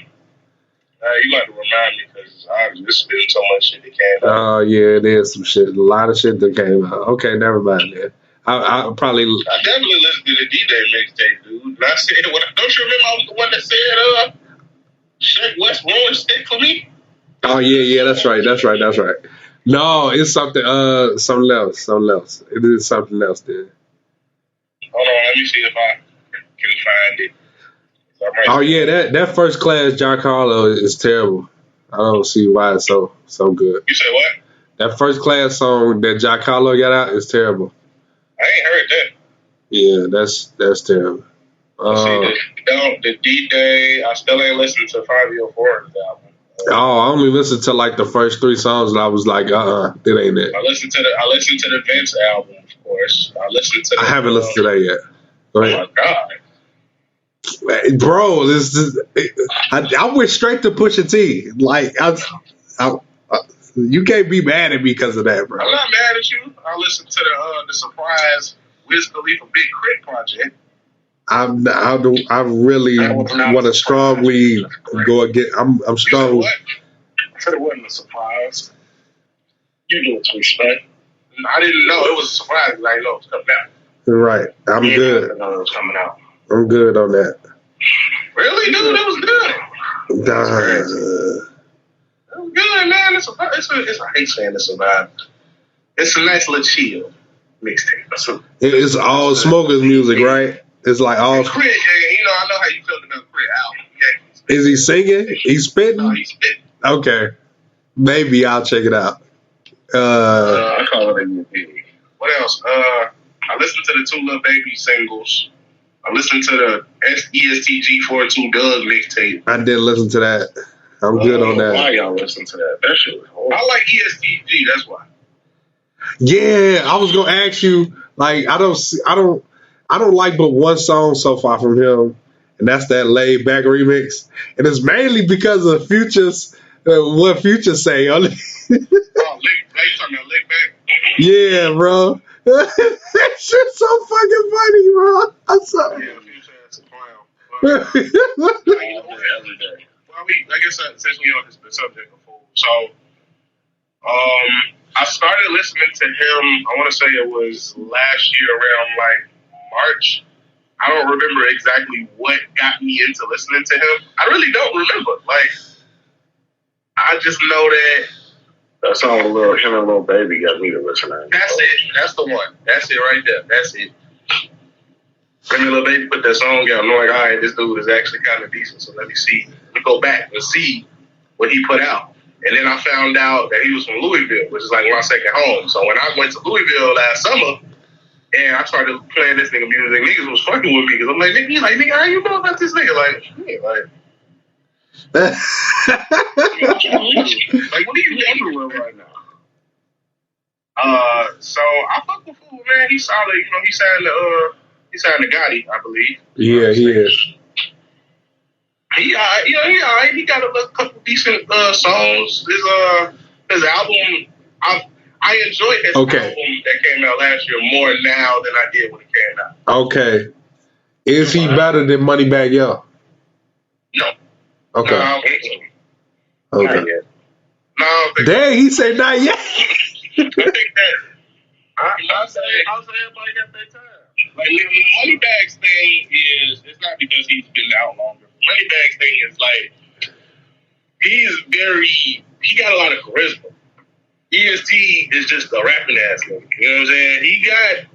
You got to remind me because there's been so much shit that came out. Oh yeah, it is some shit. A lot of shit that came out. Okay, never mind then. I probably. I definitely listened to the D-Day mixtape, dude. And I said, don't you remember I was the one that said, Shaq West ruined stick for me? Oh yeah, that's right. No, it's something else. It is something else then. Hold on, let me see if I can find it. Oh yeah, that first class Giancarlo is terrible. I don't see why it's so good. You say what? That first class song that Giancarlo got out is terrible. I ain't heard that. Yeah, that's terrible. The D-Day, I still ain't listened to 504's album. I only listened to like the first 3 songs and I was like, it ain't it. I listened to the Vince album, of course. I haven't listened to that yet. Go ahead. Oh my God. Bro, I went straight to Pusha T. Like, you can't be mad at me because of that, bro. I'm not mad at you. I listened to the surprise Wiz Khalifa Big Crit project. I really want to strongly go against. I'm strong. What? I said it wasn't a surprise. You do it to respect. I didn't know it was a surprise. I didn't know it was coming out. Right. I'm good. I didn't know it was coming out. I'm good on that. Really, dude? It was good. Uh, It was good, man. It's a I hate saying it's a vibe. It's a nice little chill mixtape. it's all smokers music, right? It's like all. Crit, yeah, you know, I know how you feel about Crit album. Yeah. Is he singing? He's spitting? No, he's spitting. Okay. Maybe I'll check it out. I call it a EP. What else? I listened to the 2 Lil Baby singles. I listened to the ESTG42 Doug mixtape. I didn't listen to that. I'm good on that. Why y'all listen to that? That shit was horrible. I like ESTG, that's why. Yeah, I was gonna ask you. Like, I don't like but one song so far from him, and that's that Laid Back remix. And it's mainly because of Future's what Future say on it. Oh, you talking about Lick Back? Yeah, bro. That shit's so fucking funny, bro. I'm sorry. Yeah, Future has a clown. Well, I guess since we on the subject before, so I started listening to him. I want to say it was last year around like March. I don't remember exactly what got me into listening to him. I really don't remember. Like, I just know that song with him and Lil Baby got me to listen to. that's it. That's the one. That's it right there. That's it. Him and Lil Baby put that song out. I'm like, all right, this dude is actually kind of decent. So let me see. Let me go back and see what he put out. And then I found out that he was from Louisville, which is like my second home. So when I went to Louisville last summer, and I started playing this nigga music, niggas was fucking with me because I'm like, nigga, how you know about this nigga? Like, like, what are you doing right now? So I fuck with Fool, man. He's solid. You know, he signed to Gotti, I believe. Yeah, he is. He alright. He got a couple decent songs. His album, I enjoyed his album that came out last year more now than I did when it came out. Okay. Is he better than Moneybagg Yo? No. Okay. No, I don't think so. Okay. Not yet. No, I don't think Dang, he said not yet. I think that. I'll say everybody got their time. Like, the Moneybagg's thing is, it's not because he's been out longer. Moneybagg's thing is like, he got a lot of charisma. EST is just a rapping ass nigga. You know what I'm saying?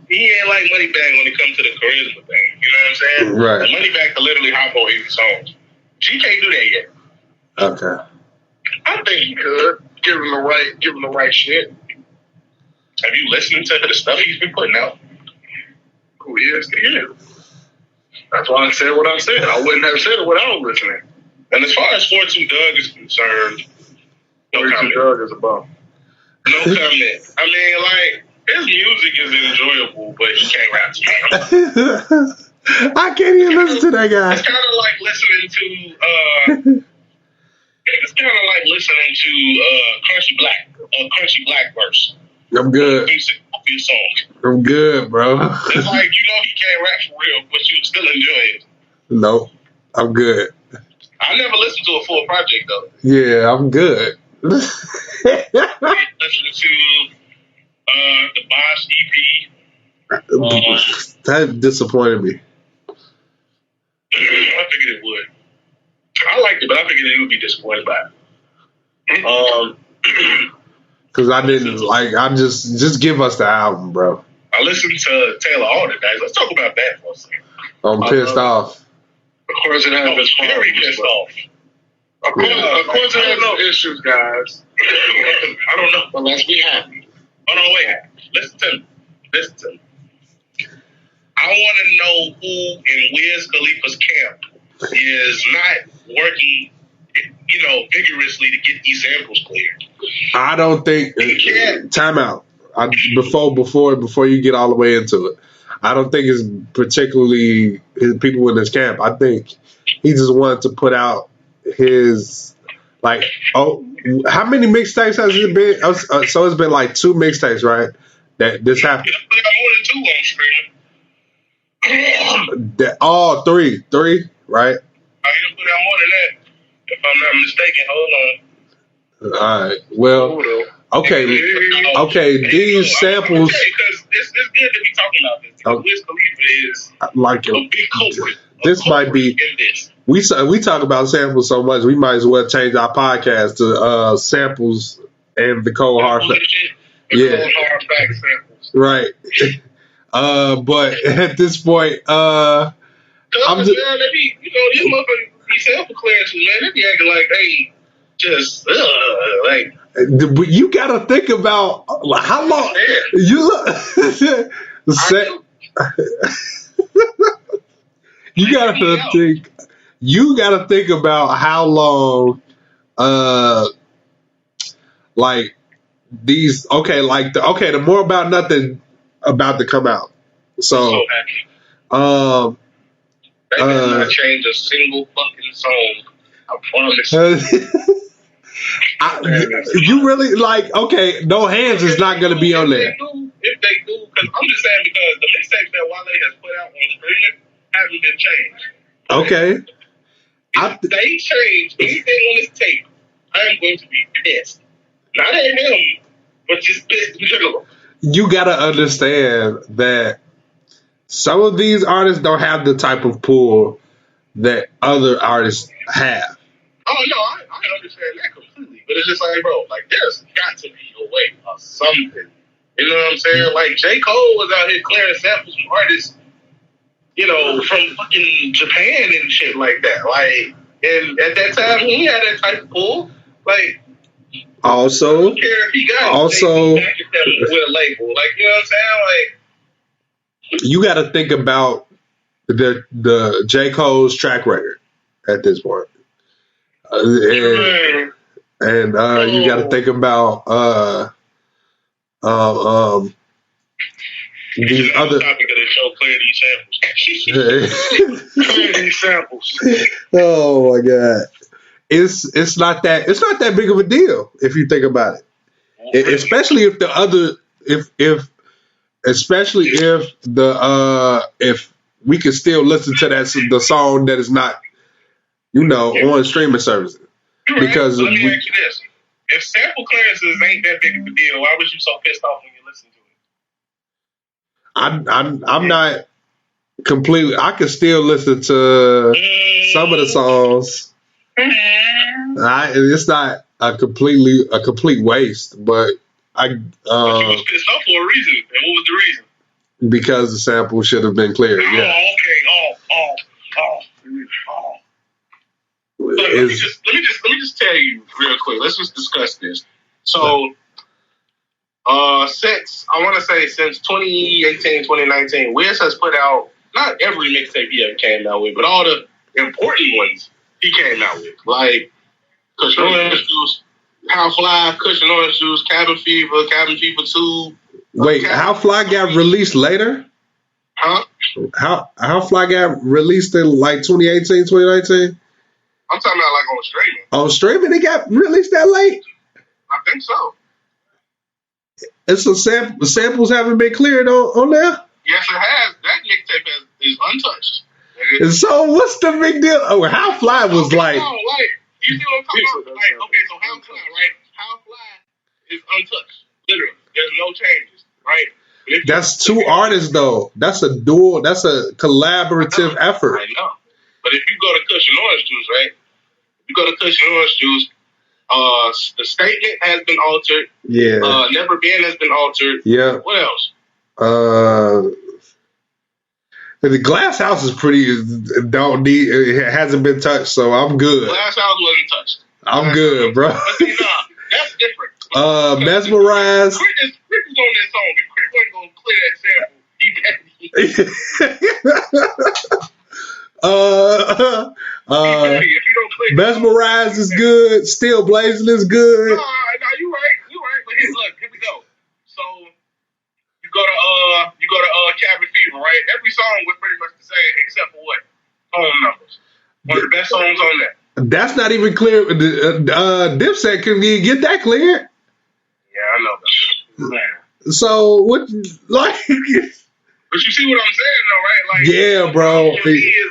He ain't like Moneybagg when it comes to the charisma thing. You know what I'm saying? Right. And Moneybagg can literally hop on his songs. She can't do that yet. Okay. I think he could. Give him the right shit. Have you listened to the stuff he's been putting out? Who is? Yeah. That's why I said what I said. I wouldn't have said it without listening. And as far as 42 Doug is concerned, no comment. Doug is a bum. No comment. I mean, like, his music is enjoyable, but he can't rap to me. I can't even listen to that guy. It's kind of like listening to Crunchy Black verse. I'm good. I'm good, bro. It's like, you know he can't rap for real, but you still enjoy it. No, I'm good. I never listened to a full project, though. Yeah, I'm good. Listening to the Boss EP. That disappointed me. I figured it would. I liked it, but I figured it would be disappointed by it. Because I didn't like. I just give us the album, bro. I listened to Taylor Alderdice. Let's talk about that for a second. I'm pissed off. Of course, it has been very pissed off. Of course, it has no issues, guys. I don't know. But let's be happy. Oh no, wait. Listen to me. I want to know who in Wiz Khalifa's camp is not working, vigorously to get these samples cleared. I don't think. Time out. Before you get all the way into it, I don't think it's particularly his people in his camp. I think he just wanted to put out his like. Oh, how many mixtapes has it been? So it's been like 2 mixtapes, right? That this happened. He put out more than 2 on streaming. That all three, right? I didn't put out more than that, if I'm not mistaken. Hold on. All right. Well, okay. These samples. Because it's good to be talking about this. Oh. Wiz Khalifa is Like a big culprit. this might be. In this. We talk about samples so much, we might as well change our podcast to samples and the cold hard facts. Yeah. Cold hard fact samples. Right. But at this point, I'm just, man, they be, these motherfuckers be sample clearances, man. They be acting like they just like. But you gotta think about how long you look. You gotta think about how long, like these. Okay, like the More About Nothing about to come out. So, they did not change a single fucking song. I promise. You really like? Okay, No Hands is not gonna be on there. If they do, because I'm just saying because the mixtapes that Wale has put out on streaming haven't been changed. Okay. If they change anything on this tape, I am going to be pissed. Not at him, but just pissed in general. You gotta understand that some of these artists don't have the type of pull that other artists have. Oh no, I understand that completely. But it's just like, bro, like there's got to be a way or something. You know what I'm saying? Like J. Cole was out here clearing samples from artists, from fucking Japan and shit like that. Like, and at that time he had that type of pull. Like, also, I don't care if he got with a label. Like, you know what I'm saying? Like, you got to think about the J. Cole's track record at this point. You got to think about these other topic of the show. Clear these samples. Oh my god, it's not that big of a deal if you think about it. Especially if the other if we can still listen to the song that is not on streaming services. Right. Because let me ask you this: if sample clearances ain't that big of a deal, why was you so pissed off when you listened to it? I'm not completely. I can still listen to some of the songs. It's not a complete waste, but but you was pissed off for a reason, and what was the reason? Because the sample should have been cleared. Yeah. Oh, okay. Let me just tell you real quick. Let's just discuss this. So, since 2018, 2019, Wiz has put out not every mixtape he ever came out with, but all the important ones he came out with, like Cushion Orange Juice, How Fly, Cushion Orange Juice, Cabin Fever 2. Wait, How Fly got released later? Huh? How Fly got released in like 2018, 2019? I'm talking about like on streaming. On streaming, it got released that late? I think so. It's a samples haven't been cleared on there? Yes, it has. That mixtape is untouched. And so what's the big deal? Oh, How Fly was like... No, you see what I'm talking about? Like, okay, so How Fly, right? How Fly is untouched. Literally. There's no changes, right? That's 2 artists, though. That's a dual... That's a collaborative effort. I know. But if you go to Cushion Orange Juice, right? If you go to Cushion Orange Juice, the statement has been altered. Yeah. Never Been has been altered. Yeah. What else? The Glass House is it hasn't been touched, so I'm good. Glass House wasn't touched. I'm good, bro. But see, nah, that's different. Mesmerized. Crit was on that song. If Crit wasn't going to clear that sample, Mesmerized is good. Still Blazing is good. No, you right. But here we go. So you go to Cabin people, right? Every song was pretty much the same, except for what? Phone numbers. One of the best songs on there. That's not even clear. Dipset couldn't even get that clear. Yeah, I know that. Man. So what? Like, But you see what I'm saying, though, right? Like, yeah, bro. like,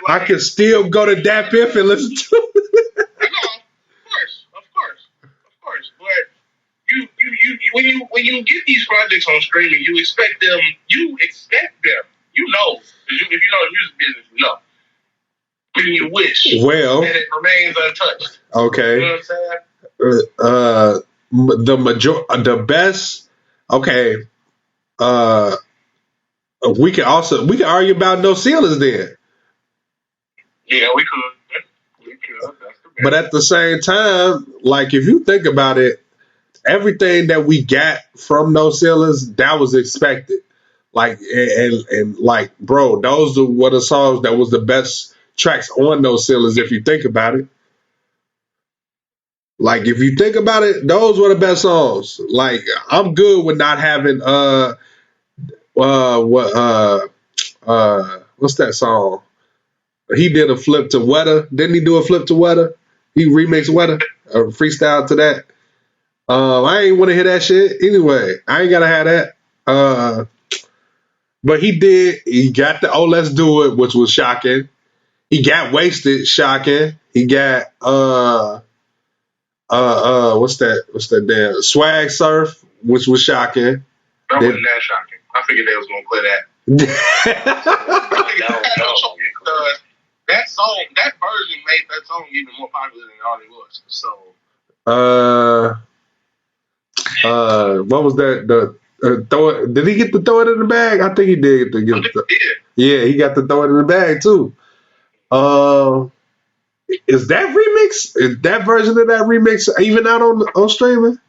I can still go to Dat Piff and listen to it. I know, of course. But you when you get these projects on streaming, you expect them. You know, if you know the music business, you know. When you wish, Well, and it remains untouched. Okay. You know what I'm saying? The best. Okay. We can argue about No Ceilings then. Yeah, we could. That's the best. But at the same time, like if you think about it, everything that we got from No Ceilings, that was expected. Like and like, bro, those were the songs that was the best tracks on No Ceilings if you think about it. Like if you think about it, those were the best songs. Like I'm good with not having what's that song? He did a flip to Weather. Didn't he do a flip to Weather? He remixed Weather, a freestyle to that. I ain't want to hear that shit anyway. I ain't gotta have that. But he did. He got the Let's Do It, which was shocking. He got Wasted, shocking. He got what's that damn Swag Surf, which was shocking. That wasn't that shocking. I figured they was gonna play that. That song, that version made that song even more popular than it already was. So what was that? Did he get to throw it in the bag? I think he did. Yeah, he got to throw it in the bag too. Is that remix? Is that version of that remix even out on streaming?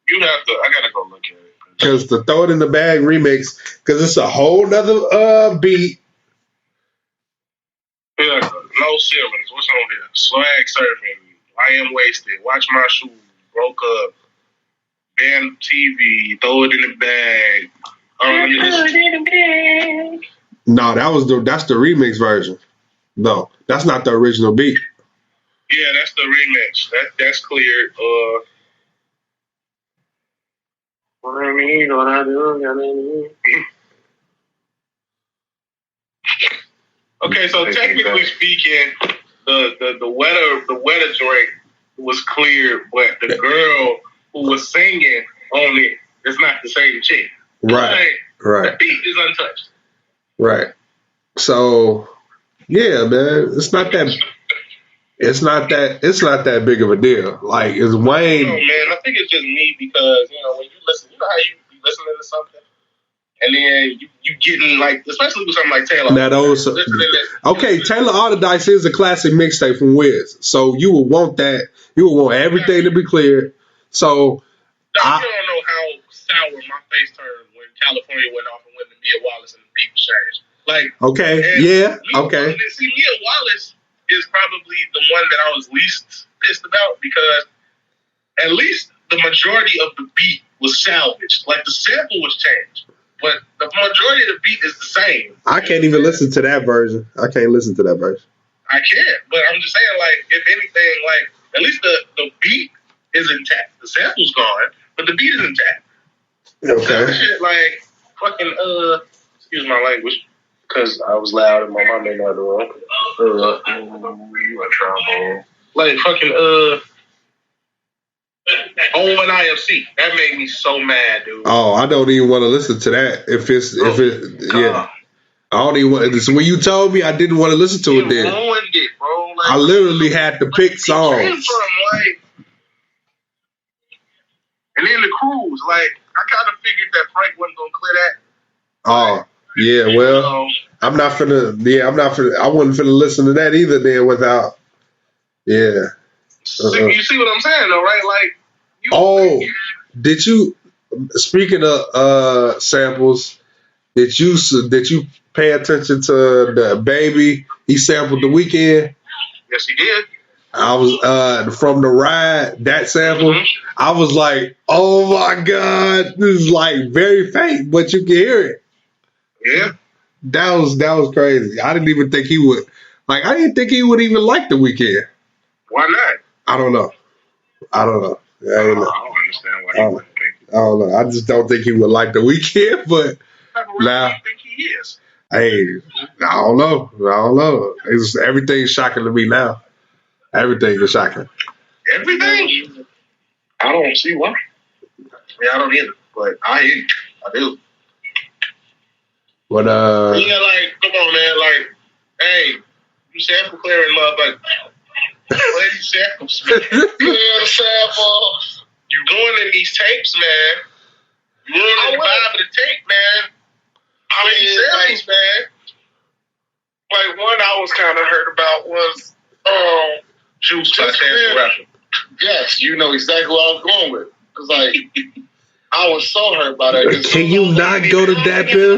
You have to. I gotta go look at it. Because the Throw It in the Bag remix, because it's a whole nother beat. Yeah, No Ceilings. What's on here? Swag Surfing. I Am Wasted. Watch My Shoes. Broke Up. Damn TV. Throw It in the Bag. No, that's the remix version. No, that's not the original beat. Yeah, that's the remix. That's cleared. What I mean, what I do. Okay, so technically speaking, the weather joint was cleared, but the girl who was singing on it is not the same chick. Right. The beat is untouched. Right. So, yeah, man, it's not that big of a deal. Like, it's Wayne. No, man, I think it's just me because, when you listen, you know how you be listening to something and then you getting like, especially with something like Taylor. Now those, okay, Taylor Autodice is a classic mixtape from Wiz. So you will want that. You will want everything to be clear. So you don't know how sour my face turned when California went off and went to Mia Wallace and the beat changed. Like, okay, yeah, okay. See, Mia Wallace is probably the one that I was least pissed about because at least the majority of the beat was salvaged. Like the sample was changed, but the majority of the beat is the same. I can't even listen to that version. I can't listen to that version. I can't, but I'm just saying, like, if anything, like, at least the beat is intact. The sample's gone, but the beat is intact. Okay. Shit, like, fucking, excuse my language, because I was loud and my mom made another one. You in trouble. Like, fucking, on IFC. That made me so mad, dude. Oh, I don't even want to listen to that. Yeah. I don't even want. So when you told me, I didn't want to listen to it. Then ruined it, bro. Like, I literally had to pick songs. And then the cruise, like, I kind of figured that Frank wasn't gonna clear that. Oh, yeah. Well, I wasn't finna listen to that either. Then without, yeah. You see what I'm saying, though, right? Like, did you? Speaking of samples, did you pay attention to the Baby? He sampled The Weeknd. Yes, he did. I was from The Ride, that sample. Mm-hmm. I was like, oh my God, this is like very faint, but you can hear it. Yeah. That was crazy. I didn't even think he would. Like, I didn't think he would even like The Weeknd. Why not? I don't know. I don't know. I don't understand why he wouldn't think. I don't know. I just don't think he would like The Weeknd. But now, I think he is. Hey, I don't know. Everything's shocking to me now. Everything is shocking. Everything? I don't see why. Yeah, I don't either. But I hear you. I do. But yeah, like, come on, man. Like, hey, you sample clearing motherfucker. Play these samples, man. Clear the samples. You ruining these tapes, man. You ruining the vibe of the tape, man. Play these samples, man. Like, one I was kind of hurt about was Juice by Chance the Rapper. Yes, you know exactly what I was going with. Because, like, I was so hurt by that. Can you not go to that, Bill?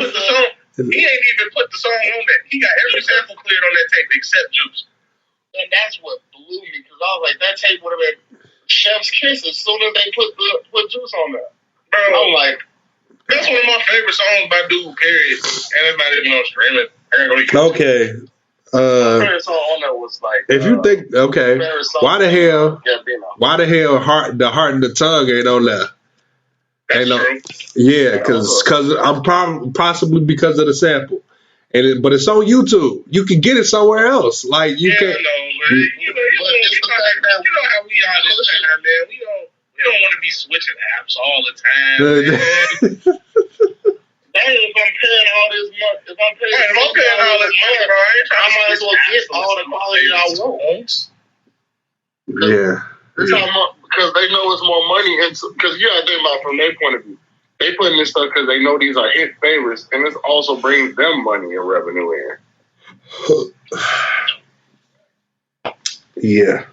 He ain't even put the song on that. He got every sample cleared on that tape except Juice. And that's what blew me, because I was like, that tape would have been Chef's Kiss as soon as they put Juice on there. Bro, I'm like, that's one of my favorite songs by Dude, period. And it's not even on streaming. Okay. My favorite song on there was like, if you think, okay, why the hell the heart and the tongue ain't on there? That's true. Yeah, because I'm possibly because of the sample, but it's on YouTube. You can get it somewhere else. Like you can. No, man. You know how we are this time, man. We don't want to be switching apps all the time, man. If I'm paying all this money, bro, I might as well get all the quality I want. Yeah. Because they know it's more money. Because you got to think about it from their point of view. They putting this stuff because they know these are hit favorites, and this also brings them money and revenue in. Yeah.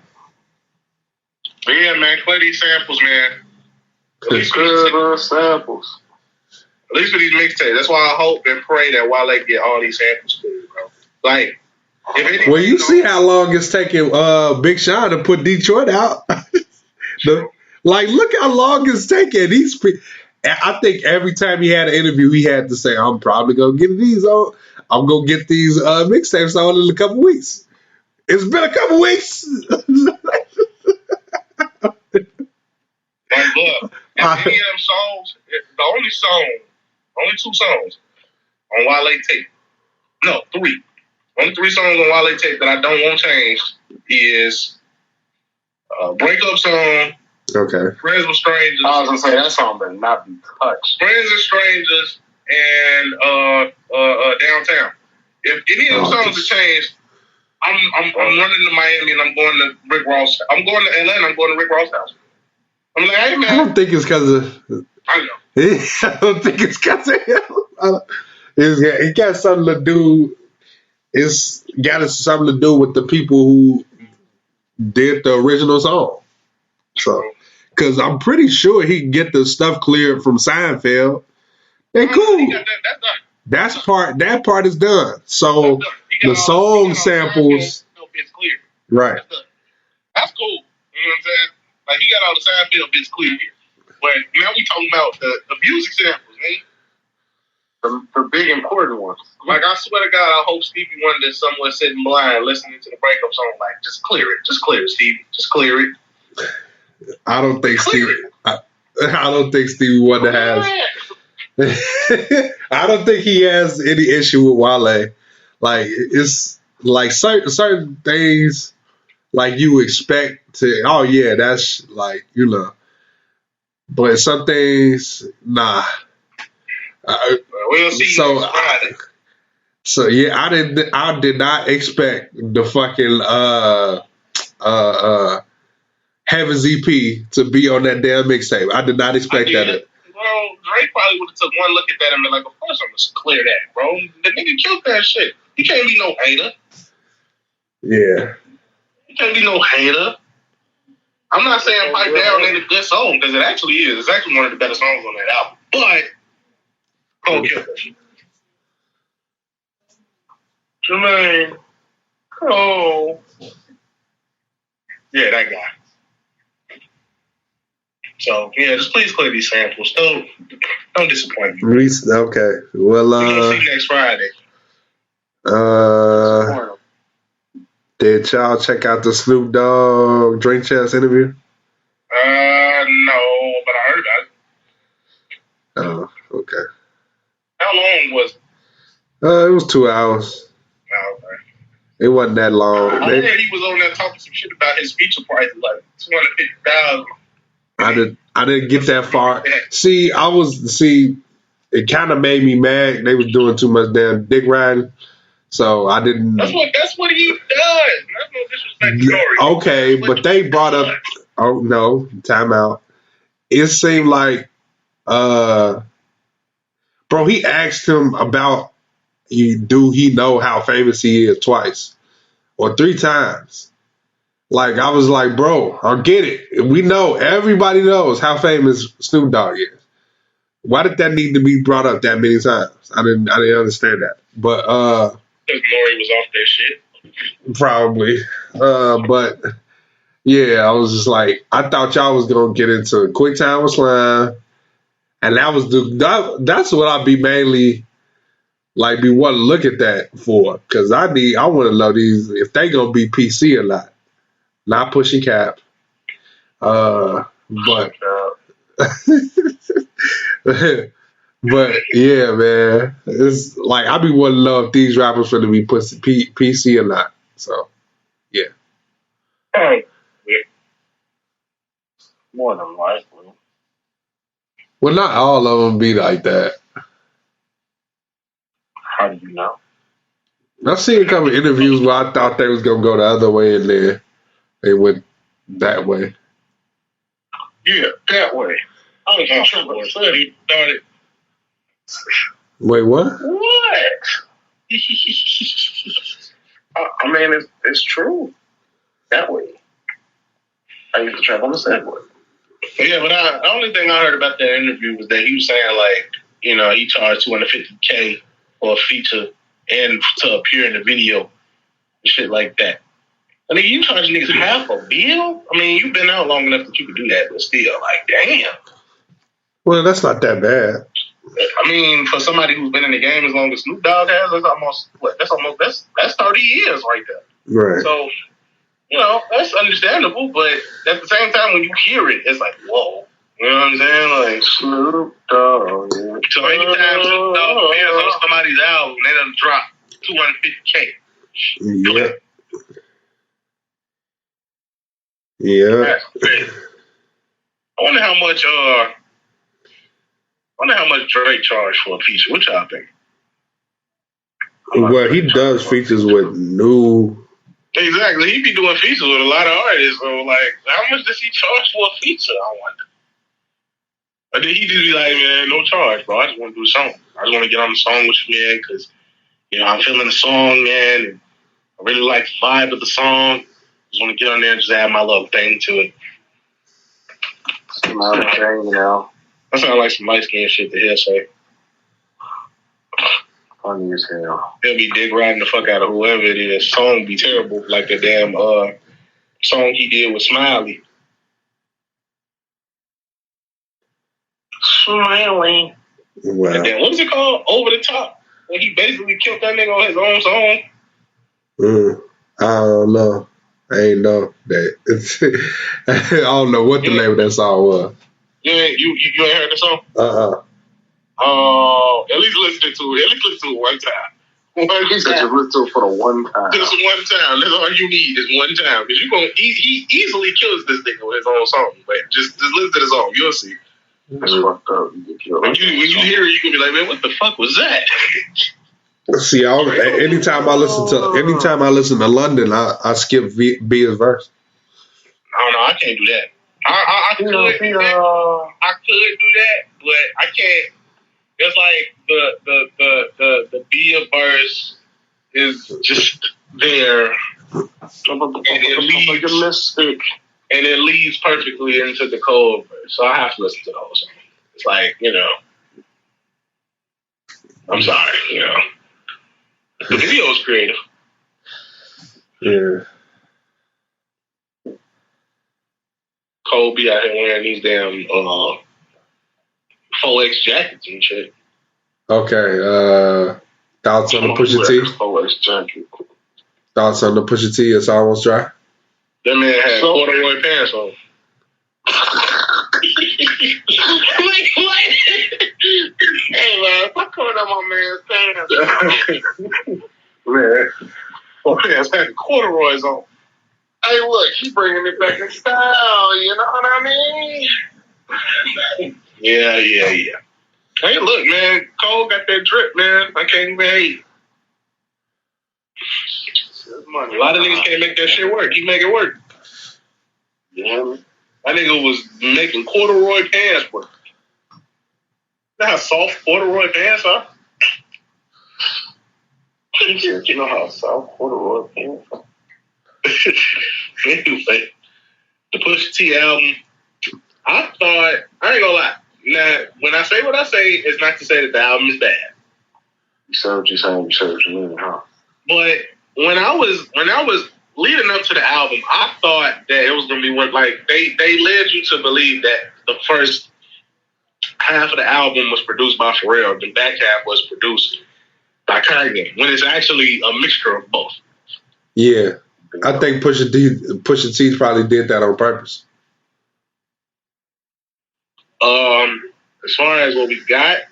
But yeah, man, play these samples, man. At least good samples. At least for these mixtapes. That's why I hope and pray that Wale get all these samples cleared, bro. Like, if anything, well, you see how long it's taking Big Sean to put Detroit out. Look how long it's taking. I think every time he had an interview, he had to say, "I'm probably gonna get these on. I'm gonna get these mixtapes on in a couple weeks." It's been a couple weeks. Like, look, any of them songs, only two songs on Wale tape. No, three. Only three songs on Wale tape that I don't want changed is Breakup Song. Okay. Friends with Strangers. I was gonna say that song better not be touched. Friends with Strangers and Downtown. If any of them songs are changed, I'm running to Miami and I'm going to Rick Ross. I'm going to Atlanta. I'm going to Rick Ross' house. I'm like, hey man. I don't think it's because of. I know. I don't think it's because of him. It got something to do. It's got something to do with the people who did the original song. So, because I'm pretty sure he can get the stuff cleared from Seinfeld. They cool. That's done. That part is done. So the song samples. It's clear. Right. That's cool. You know what I'm saying? Like, he got all the Seinfeld bits clear here. But now we talking about the music samples, man. The big important ones. Like, I swear to God, I hope Stevie Wonder is somewhere sitting blind listening to the breakup song. Like, just clear it. Just clear it, Stevie. Just clear it. I don't think Stevie Wonder has. I don't think he has any issue with Wale. Like, it's like certain things, like you expect to. Oh yeah, that's like, you know. But some things, nah. We'll see. So yeah, I did not expect the fucking Heaven's EP to be on that damn mixtape. I did not expect that. Well, Drake probably would have took one look at that and been like, "Of course I'm gonna clear that, bro. The nigga killed that shit. He can't be no hater. Yeah. He can't be no hater." I'm not saying Pipe Down ain't a good song, because it actually is. It's actually one of the better songs on that album. But don't kill that shit. Jermaine. Oh. Yeah, that guy. So, yeah, just please play these samples. Don't disappoint me. Okay. Well, we're going to see next Friday. Did y'all check out the Snoop Dogg Drink Champs interview? No, but I heard about it. Oh, okay. How long was it? It was 2 hours. Oh, okay. It wasn't that long. I heard he was on there talking some shit about his feature price, like $250,000. I didn't get that far. See, it kind of made me mad. They was doing too much damn dick riding, so I didn't. That's what he does. That's no disrespect to Nori. Okay, but they brought up. Oh no, time out. It seemed like, bro, he asked him about do he know how famous he is twice or 3 times. Like, I was like, bro, I get it. We know, everybody knows how famous Snoop Dogg is. Why did that need to be brought up that many times? I didn't understand that. But because Nori was off that shit. Probably. But yeah, I was just like, I thought y'all was gonna get into Quick Time with Slime, and that's what I'd be mainly like be want to look at that for, because I want to know these if they gonna be PC or not pushing cap. But but yeah, man, it's like I be wanting to know if these rappers gonna be PC or not. So yeah. More than likely. Well, not all of them be like that. How do you know? I've seen a couple of interviews where I thought they was gonna go the other way, and then they went that way. Yeah, that way. I was on triple said he started. Wait, what? What? I mean, it's true. That way. I used to trap on the Segway. Yeah, but the only thing I heard about that interview was that he was saying, like, you know, he charged $250K for a feature and to appear in the video and shit like that. I mean, you charge niggas half a bill? I mean, you've been out long enough that you could do that, but still, like, damn. Well, that's not that bad. I mean, for somebody who's been in the game as long as Snoop Dogg has, that's 30 years right there. Right. So, you know, that's understandable, but at the same time, when you hear it, it's like, whoa. You know what I'm saying? Like, Snoop Dogg. Yeah. So anytime Snoop Dogg appears on somebody's album, they done drop $250K. Yeah. Yeah. That's crazy. I wonder how much Drake charged for a feature. What y'all think? Well, he does features with new. Exactly. He be doing features with a lot of artists. So, like, how much does he charge for a feature? I wonder. Or did he just be like, man, no charge, bro? I just want to do a song. I just want to get on the song with you, man, because, you know, I'm feeling the song, man, and I really like the vibe of the song. Just want to get on there and just add my little thing to it. My thing, you know. That sounds like some light skin shit to hear say. Funny as hell. They'll be dick riding the fuck out of whoever it is. Song be terrible, like the damn song he did with Smiley. Smiley. Wow. And then what is it called? Over the Top. When he basically killed that nigga on his own song. I don't know. I ain't know that. I don't know what the name of that song was. You ain't heard the song? At least listen to it. At least listen to it one time. Just listen to it for the one time. Just one time. That's all you need is one time. Because he easily kills this nigga with his own song. But just listen to the song. You'll see. That's fucked up. When you hear it, you can be like, man, what the fuck was that? See, anytime I listen to London, I skip Bia's verse. I don't know. I can't do that. I could do that. I could do that, but I can't. It's like the Bia verse is just there, and it leads perfectly into the cold verse. So I have to listen to the whole song. It's like, you know, I'm sorry, you know. The video is creative. Yeah. Cole be out here wearing these damn 4X jackets and shit. Okay. Thoughts on the Pusha T? Thoughts on the Pusha T? It's almost dry. That man had corduroy pants on. Wait, what? Hey, man, what's going on my man's pants? Man, pants had corduroys on. Hey, look, he bringing it back in style, you know what I mean? Yeah. Hey, look, man, Cole got that drip, man. I can't even hate. A lot of niggas can't make that shit work. He make it work. Yeah. That nigga was making corduroy pants work. You know how soft corduroy pants are? You know how soft corduroy pants are? Anyway, the Pusha T album, I ain't gonna lie. Now, when I say what I say, it's not to say that the album is bad. You said what you saying, you said what you mean, huh? But when I was leading up to the album, I thought that it was gonna be one like they led you to believe that the first half of the album was produced by Pharrell, the back half was produced by Kanye, when it's actually a mixture of both. Yeah. I think Pusha T probably did that on purpose. As far as what we got,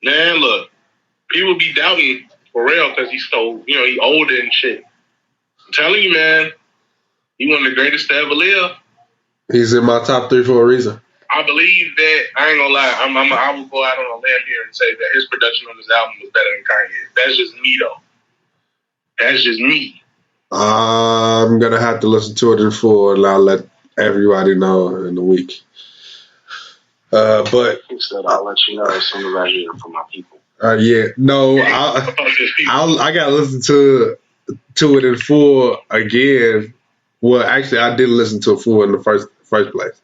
man, look, people be doubting Pharrell because he's so, he older and shit. I'm telling you, man, he one of the greatest to ever live. He's in my top 3 for a reason. I believe that, I ain't gonna lie, I will go out on a limb here and say that his production on this album was better than Kanye's. That's just me, though. That's just me. I'm going to have to listen to it in full, and I'll let everybody know in the week. But He said, I'll let you know as soon as I hear from my people. yeah, no, I got to listen to it in full again. Well, actually, I didn't listen to it full in the first place.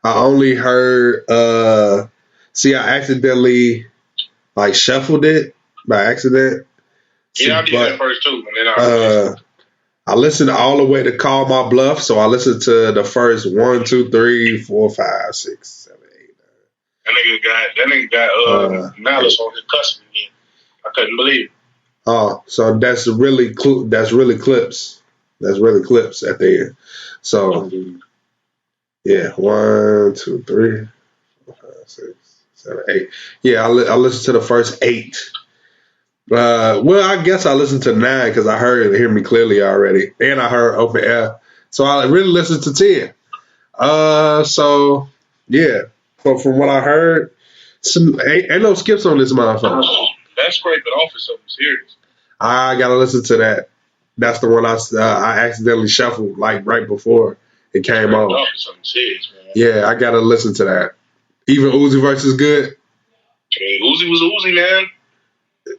I only heard. I accidentally shuffled it by accident. Yeah, I did that first too, and then I listened all the way to Call My Bluff, so I listened to the first 1, 2, 3, 4, 5, 6, 7, 8, 9. That nigga got Malice on his custom again. I couldn't believe it. Oh, so that's really clips. That's really clips at the end. So yeah, 1, 2, 3, 4, 5, 6, 7, 8. Yeah, I listened to the first 8. Well, I guess I listened to 9 because I heard Hear Me Clearly already, and I heard Open Air. So I really listened to 10. So yeah, but from what I heard, ain't no skips on this motherfucker. That's great, but off is something serious. I gotta listen to that. That's the one I accidentally shuffled right before it came on. Off is something serious, man. Yeah, I gotta listen to that. Even Uzi verse is good. Hey, Uzi was Uzi, man.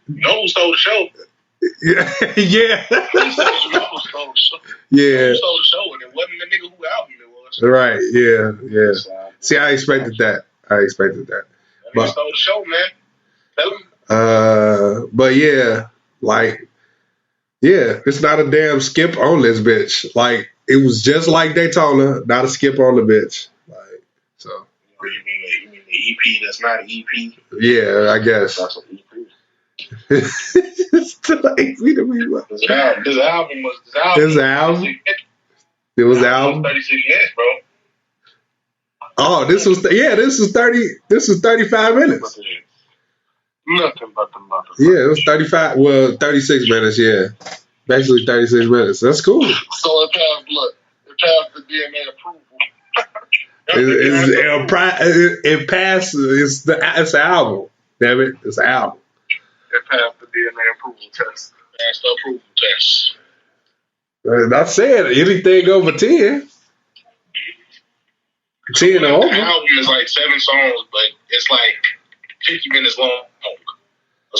No one stole the show. Yeah. No one stole the show. Yeah. No one stole the show, and it wasn't the nigga who album it was. Right. Yeah. See, I expected that. That nigga stole the show, man. Tell him. But yeah, it's not a damn skip on this bitch. It was just like Daytona, not a skip on the bitch. So. You mean the EP that's not an EP? Yeah, I guess. That's an EP. It's still an EP to me. This album was 36 minutes, bro. Oh, this was 35 minutes. Nothing but the mother. Yeah, it was 35. Well, 36 minutes. Yeah, basically 36 minutes. That's cool. So it passed the DNA approval. It passed. It's the album. Damn it, it's an album. It passed the DNA approval test. Passed the approval test. I said anything over 10. 10 or over. The album is 7 songs, but it's 50 minutes long.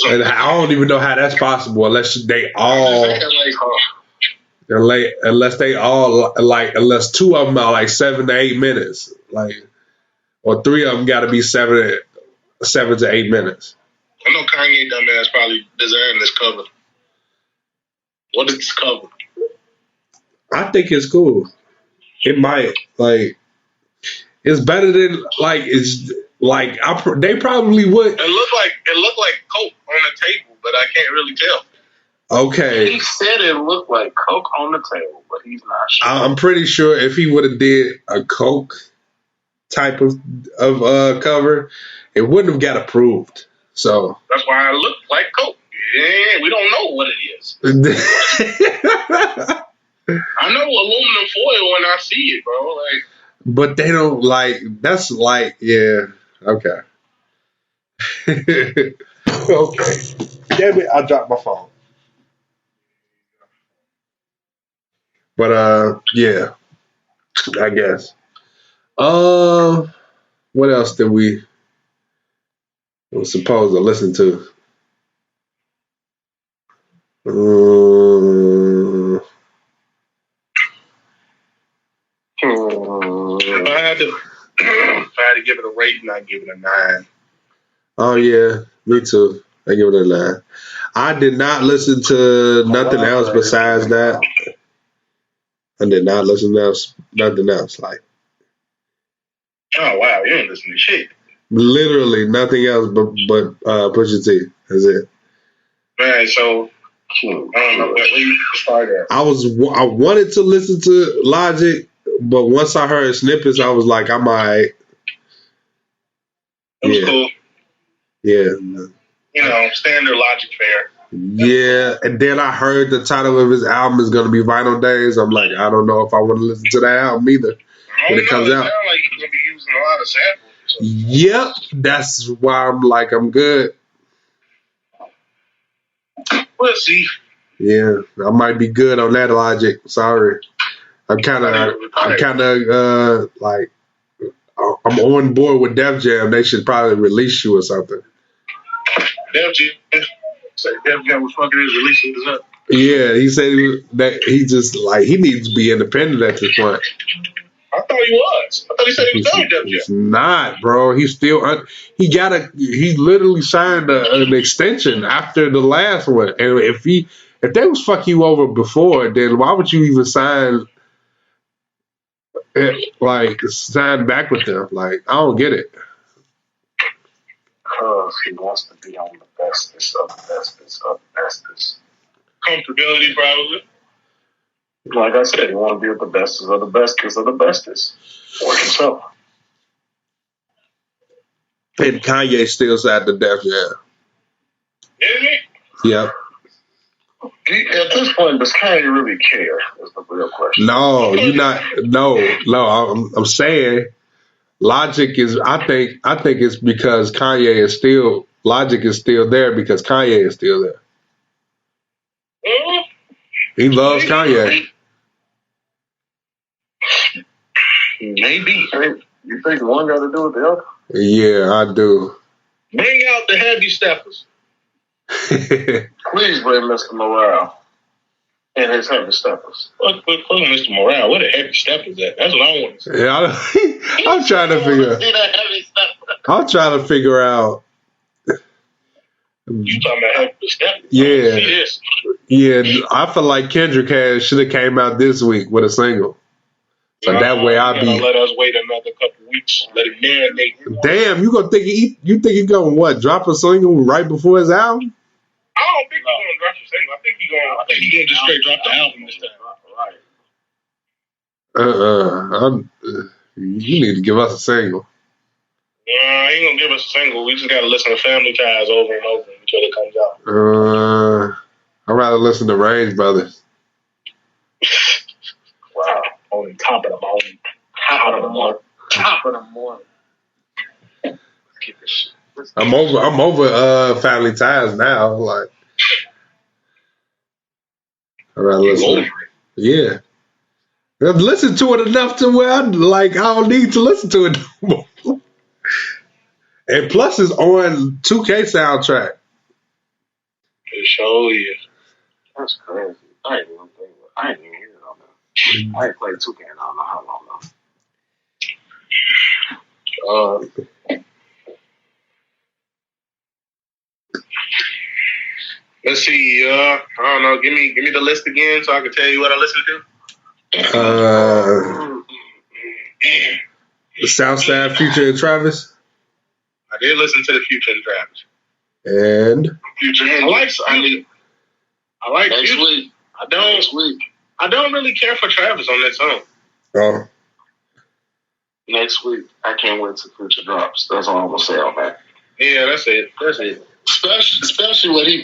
And I don't even know how that's possible unless they all. Unless they all unless 2 of them are 7 to 8 minutes, or 3 of them got to be 7 to 8 minutes. I know Kanye dumbass probably designed this cover. What is this cover? I think it's cool. It might it's better than it's Like they probably would. It looked like coke on the table, but I can't really tell. Okay. He said it looked like coke on the table, but he's not sure. I'm pretty sure if he would have did a coke type of cover, it wouldn't have got approved. So that's why it looked like coke. Yeah, we don't know what it is. I know aluminum foil when I see it, bro. Like, but they don't like. That's like, yeah, okay, okay. Damn it, I dropped my phone. But yeah, I guess. What else did we were supposed to listen to? If I had to give it a rating, I'd give it a 9. Oh yeah, me too. I give it a 9. I did not listen to nothing else besides that. I did not listen to nothing else. Like, oh wow, you ain't listen to shit. Literally nothing else but Pusha T. That's it. Man, so I don't know where you start at. I wanted to listen to Logic, but once I heard snippets, I was like, I'm alright. It was cool. Yeah. You know, standard Logic fare. Yeah, and then I heard the title of his album is going to be Vinyl Days. I'm like, I don't know if I want to listen to that album either when it comes out. It sounds like he's going to be using a lot of samples. So. Yep, that's why I'm like, I'm good. We'll see. Yeah, I might be good on that Logic. Sorry, I'm kind of like, I'm on board with Def Jam. They should probably release you or something. Def Jam was fucking his releases up. Yeah, he said that he just like he needs to be independent at this point. I thought he was. I thought he said he was done with Def Jam. He's not, bro. He's still he literally signed an extension after the last one. And if they was fuck you over before, then why would you even sign back with them? Like, I don't get it. Because he wants to be on the bestest of the bestest of the bestest. Comfortability, probably. Like I said, he want to be with the bestest of the bestest of the bestest. For himself. And Kanye still signed to Def Jam. Isn't he? Yep. At this point, does Kanye really care? Is the real question. No, you're not. No. I'm saying Logic is. I think it's because Kanye is still. Logic is still there because Kanye is still there. He loves Kanye. Maybe. You think one got to do with the other? Yeah, I do. Bring out the heavy steppers. Please bring Mr. Morale and his heavy steppers. Fuck Mr. Morale. Where the heavy steppers at? That's what I want to see. Yeah, I'm trying to figure. I'm trying to figure out. You talking about heavy steppers? Yeah. Yeah, I feel like Kendrick should have came out this week with a single. So that way I'll be. Let us wait another couple weeks. Let it marinate. Damn, you think he gonna what? Drop a single right before his album? I don't think he's gonna drop a single. I think he's gonna just straight drop the album this time. You need to give us a single. He ain't gonna give us a single. We just gotta listen to Family Ties over and over until it comes out. I'd rather listen to Range Brothers. Wow. On top of the morning. Top of the morning. Keep this shit. I'm over Family Ties now. Like, I'd rather listen. Yeah. I've listened to it enough to where I don't need to listen to it no more. And plus it's on 2K soundtrack. It sure is. That's crazy. I ain't even hear it on that. I ain't played 2K in I don't know how long now. Let's see. I don't know. Give me the list again so I can tell you what I listened to. The Southside featuring Travis. I did listen to the Future and Travis. And Future. I like next Future. week. Next week. I don't really care for Travis on that song. oh, Next week. I can't wait till Future drops. That's all I'm gonna say on that. Yeah, that's it. Especially what he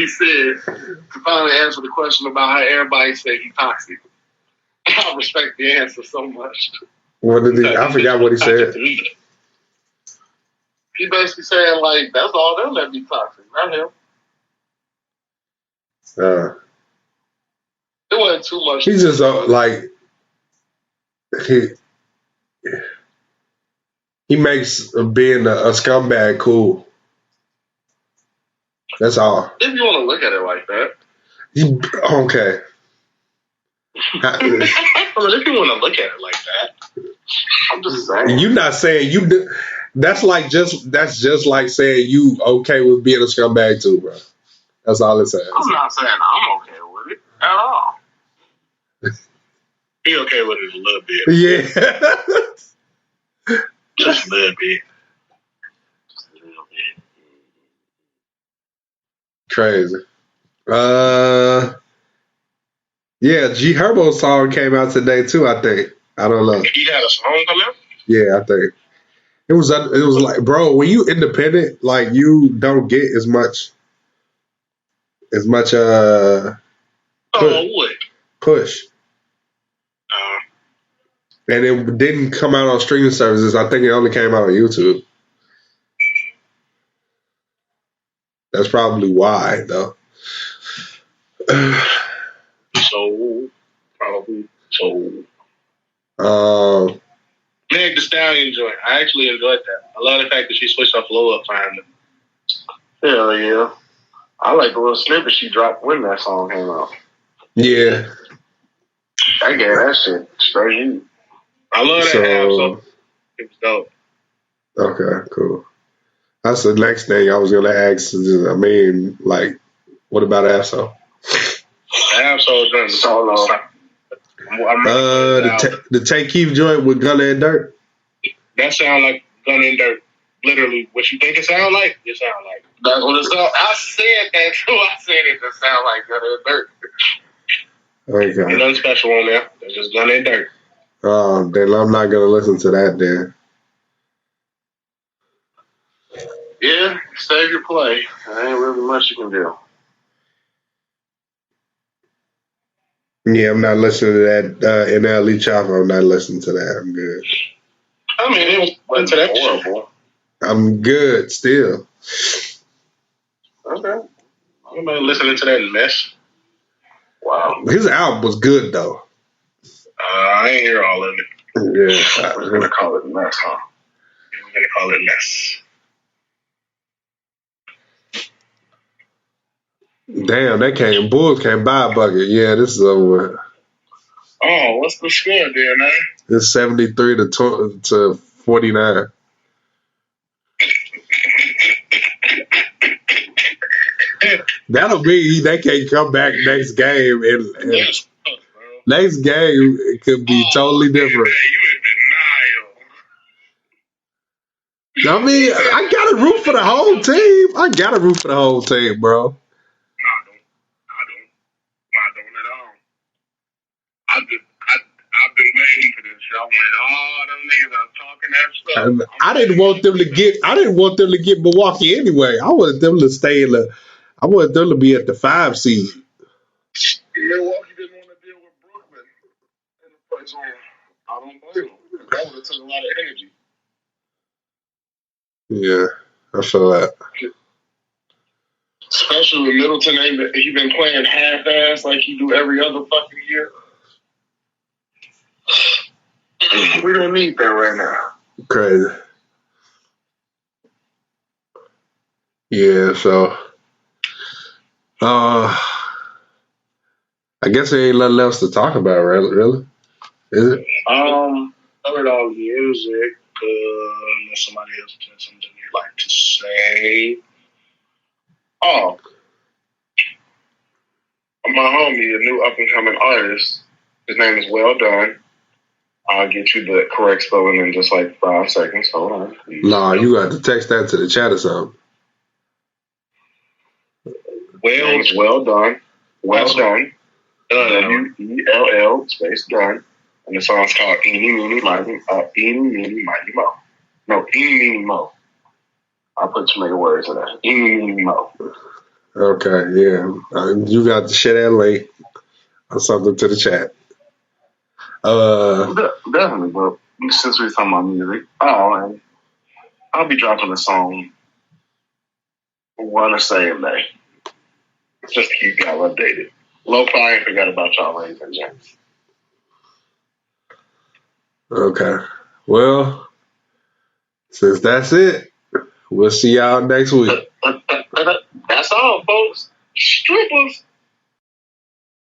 said to finally answer the question about how everybody say he toxic. I respect the answer so much. what did he? I forgot what he said. He basically saying like that's all them that be toxic, not him. It wasn't too much. He's just like he makes being a scumbag cool. That's all. If you want to look at it like that. Okay. I mean, if you want to look at it like that, I'm just saying. You're not saying you do. That's just like saying you okay with being a scumbag too, bro. That's all it says. I'm not saying I'm okay with it at all. He okay with it a little bit. Yeah. Just a little bit. Crazy. Yeah, G Herbo's song came out today too, I think. I don't know. He had a song come out? Yeah, I think. It was like, bro, when you independent, like you don't get as much push. And it didn't come out on streaming services. I think it only came out on YouTube. That's probably why, though. Meg Thee Stallion joint. I actually enjoyed that. I love the fact that she switched her flow up finally. Hell yeah. I like the little snippet she dropped when that song came out. Yeah. I gave that shit straight in. I love that half, so it was dope. Okay, cool. That's the next thing I was gonna ask. I mean, like, what about ASO? ASO joint solo. The Take Keith joint with Gunna and Dirt. That sound like Gunna and Dirt. Literally, what you think it sound like? It sound like. That's what it sound. I said that too. I said it just sound like Gunna and Dirt. Okay. Ain't nothing special on there. It's just Gunna and Dirt. Then I'm not gonna listen to that then. Yeah, save your play. There ain't really much you can do. Yeah, I'm not listening to that NLE Chopper. I'm not listening to that. I'm good. I mean, it wasn't that horrible. I'm good still. Okay. I'm not listening to that mess. Wow. His album was good though. I ain't hear all of it. Yeah. We're gonna call it mess, huh? We're gonna call it mess. Damn, Bulls can't buy a bucket. Yeah, this is over. Oh, what's the score there, man? It's 73 to 49. That'll mean they can't come back next game, and next game it could be totally different. You in denial. I mean, I got to root for the whole team. I got to root for the whole team, bro. I don't at all. I've been waiting for this. Y'all wanted all them niggas that are talking that stuff. I didn't want them to get Milwaukee anyway. I wanted them to stay I wanted them to be at the 5 seed. Milwaukee didn't want to deal with Brooklyn in the first round. I don't blame them. That would have taken a lot of energy. Yeah, I feel that. Especially with Middleton, he been playing half-ass like he do every other fucking year. We don't need that right now. Crazy. Yeah, so I guess there ain't nothing else to talk about, really? Is it? Covered all the music. Unless somebody else has something they'd like to say. Oh, my homie, a new up and coming artist. His name is Well Done. I'll get you the correct spelling in just like 5 seconds. Hold on, please. Nah, you got to text that to the chat or something. Wales, well done. Well done. WELL space done. And the song's called Eeny, Meeny, Miny, Mo. No, Eeny, Meeny, Mo. I'll put too many words in that. Eeny, Meeny, Mo. Okay, yeah. You got to share that link or something to the chat. Definitely, but since we're talking about music, and I'll be dropping a song one the same day. Just to keep y'all updated. Lo-fi, I forgot about y'all, ladies and gents. Okay. Well, since that's it, we'll see y'all next week. That's all, folks. Strippers.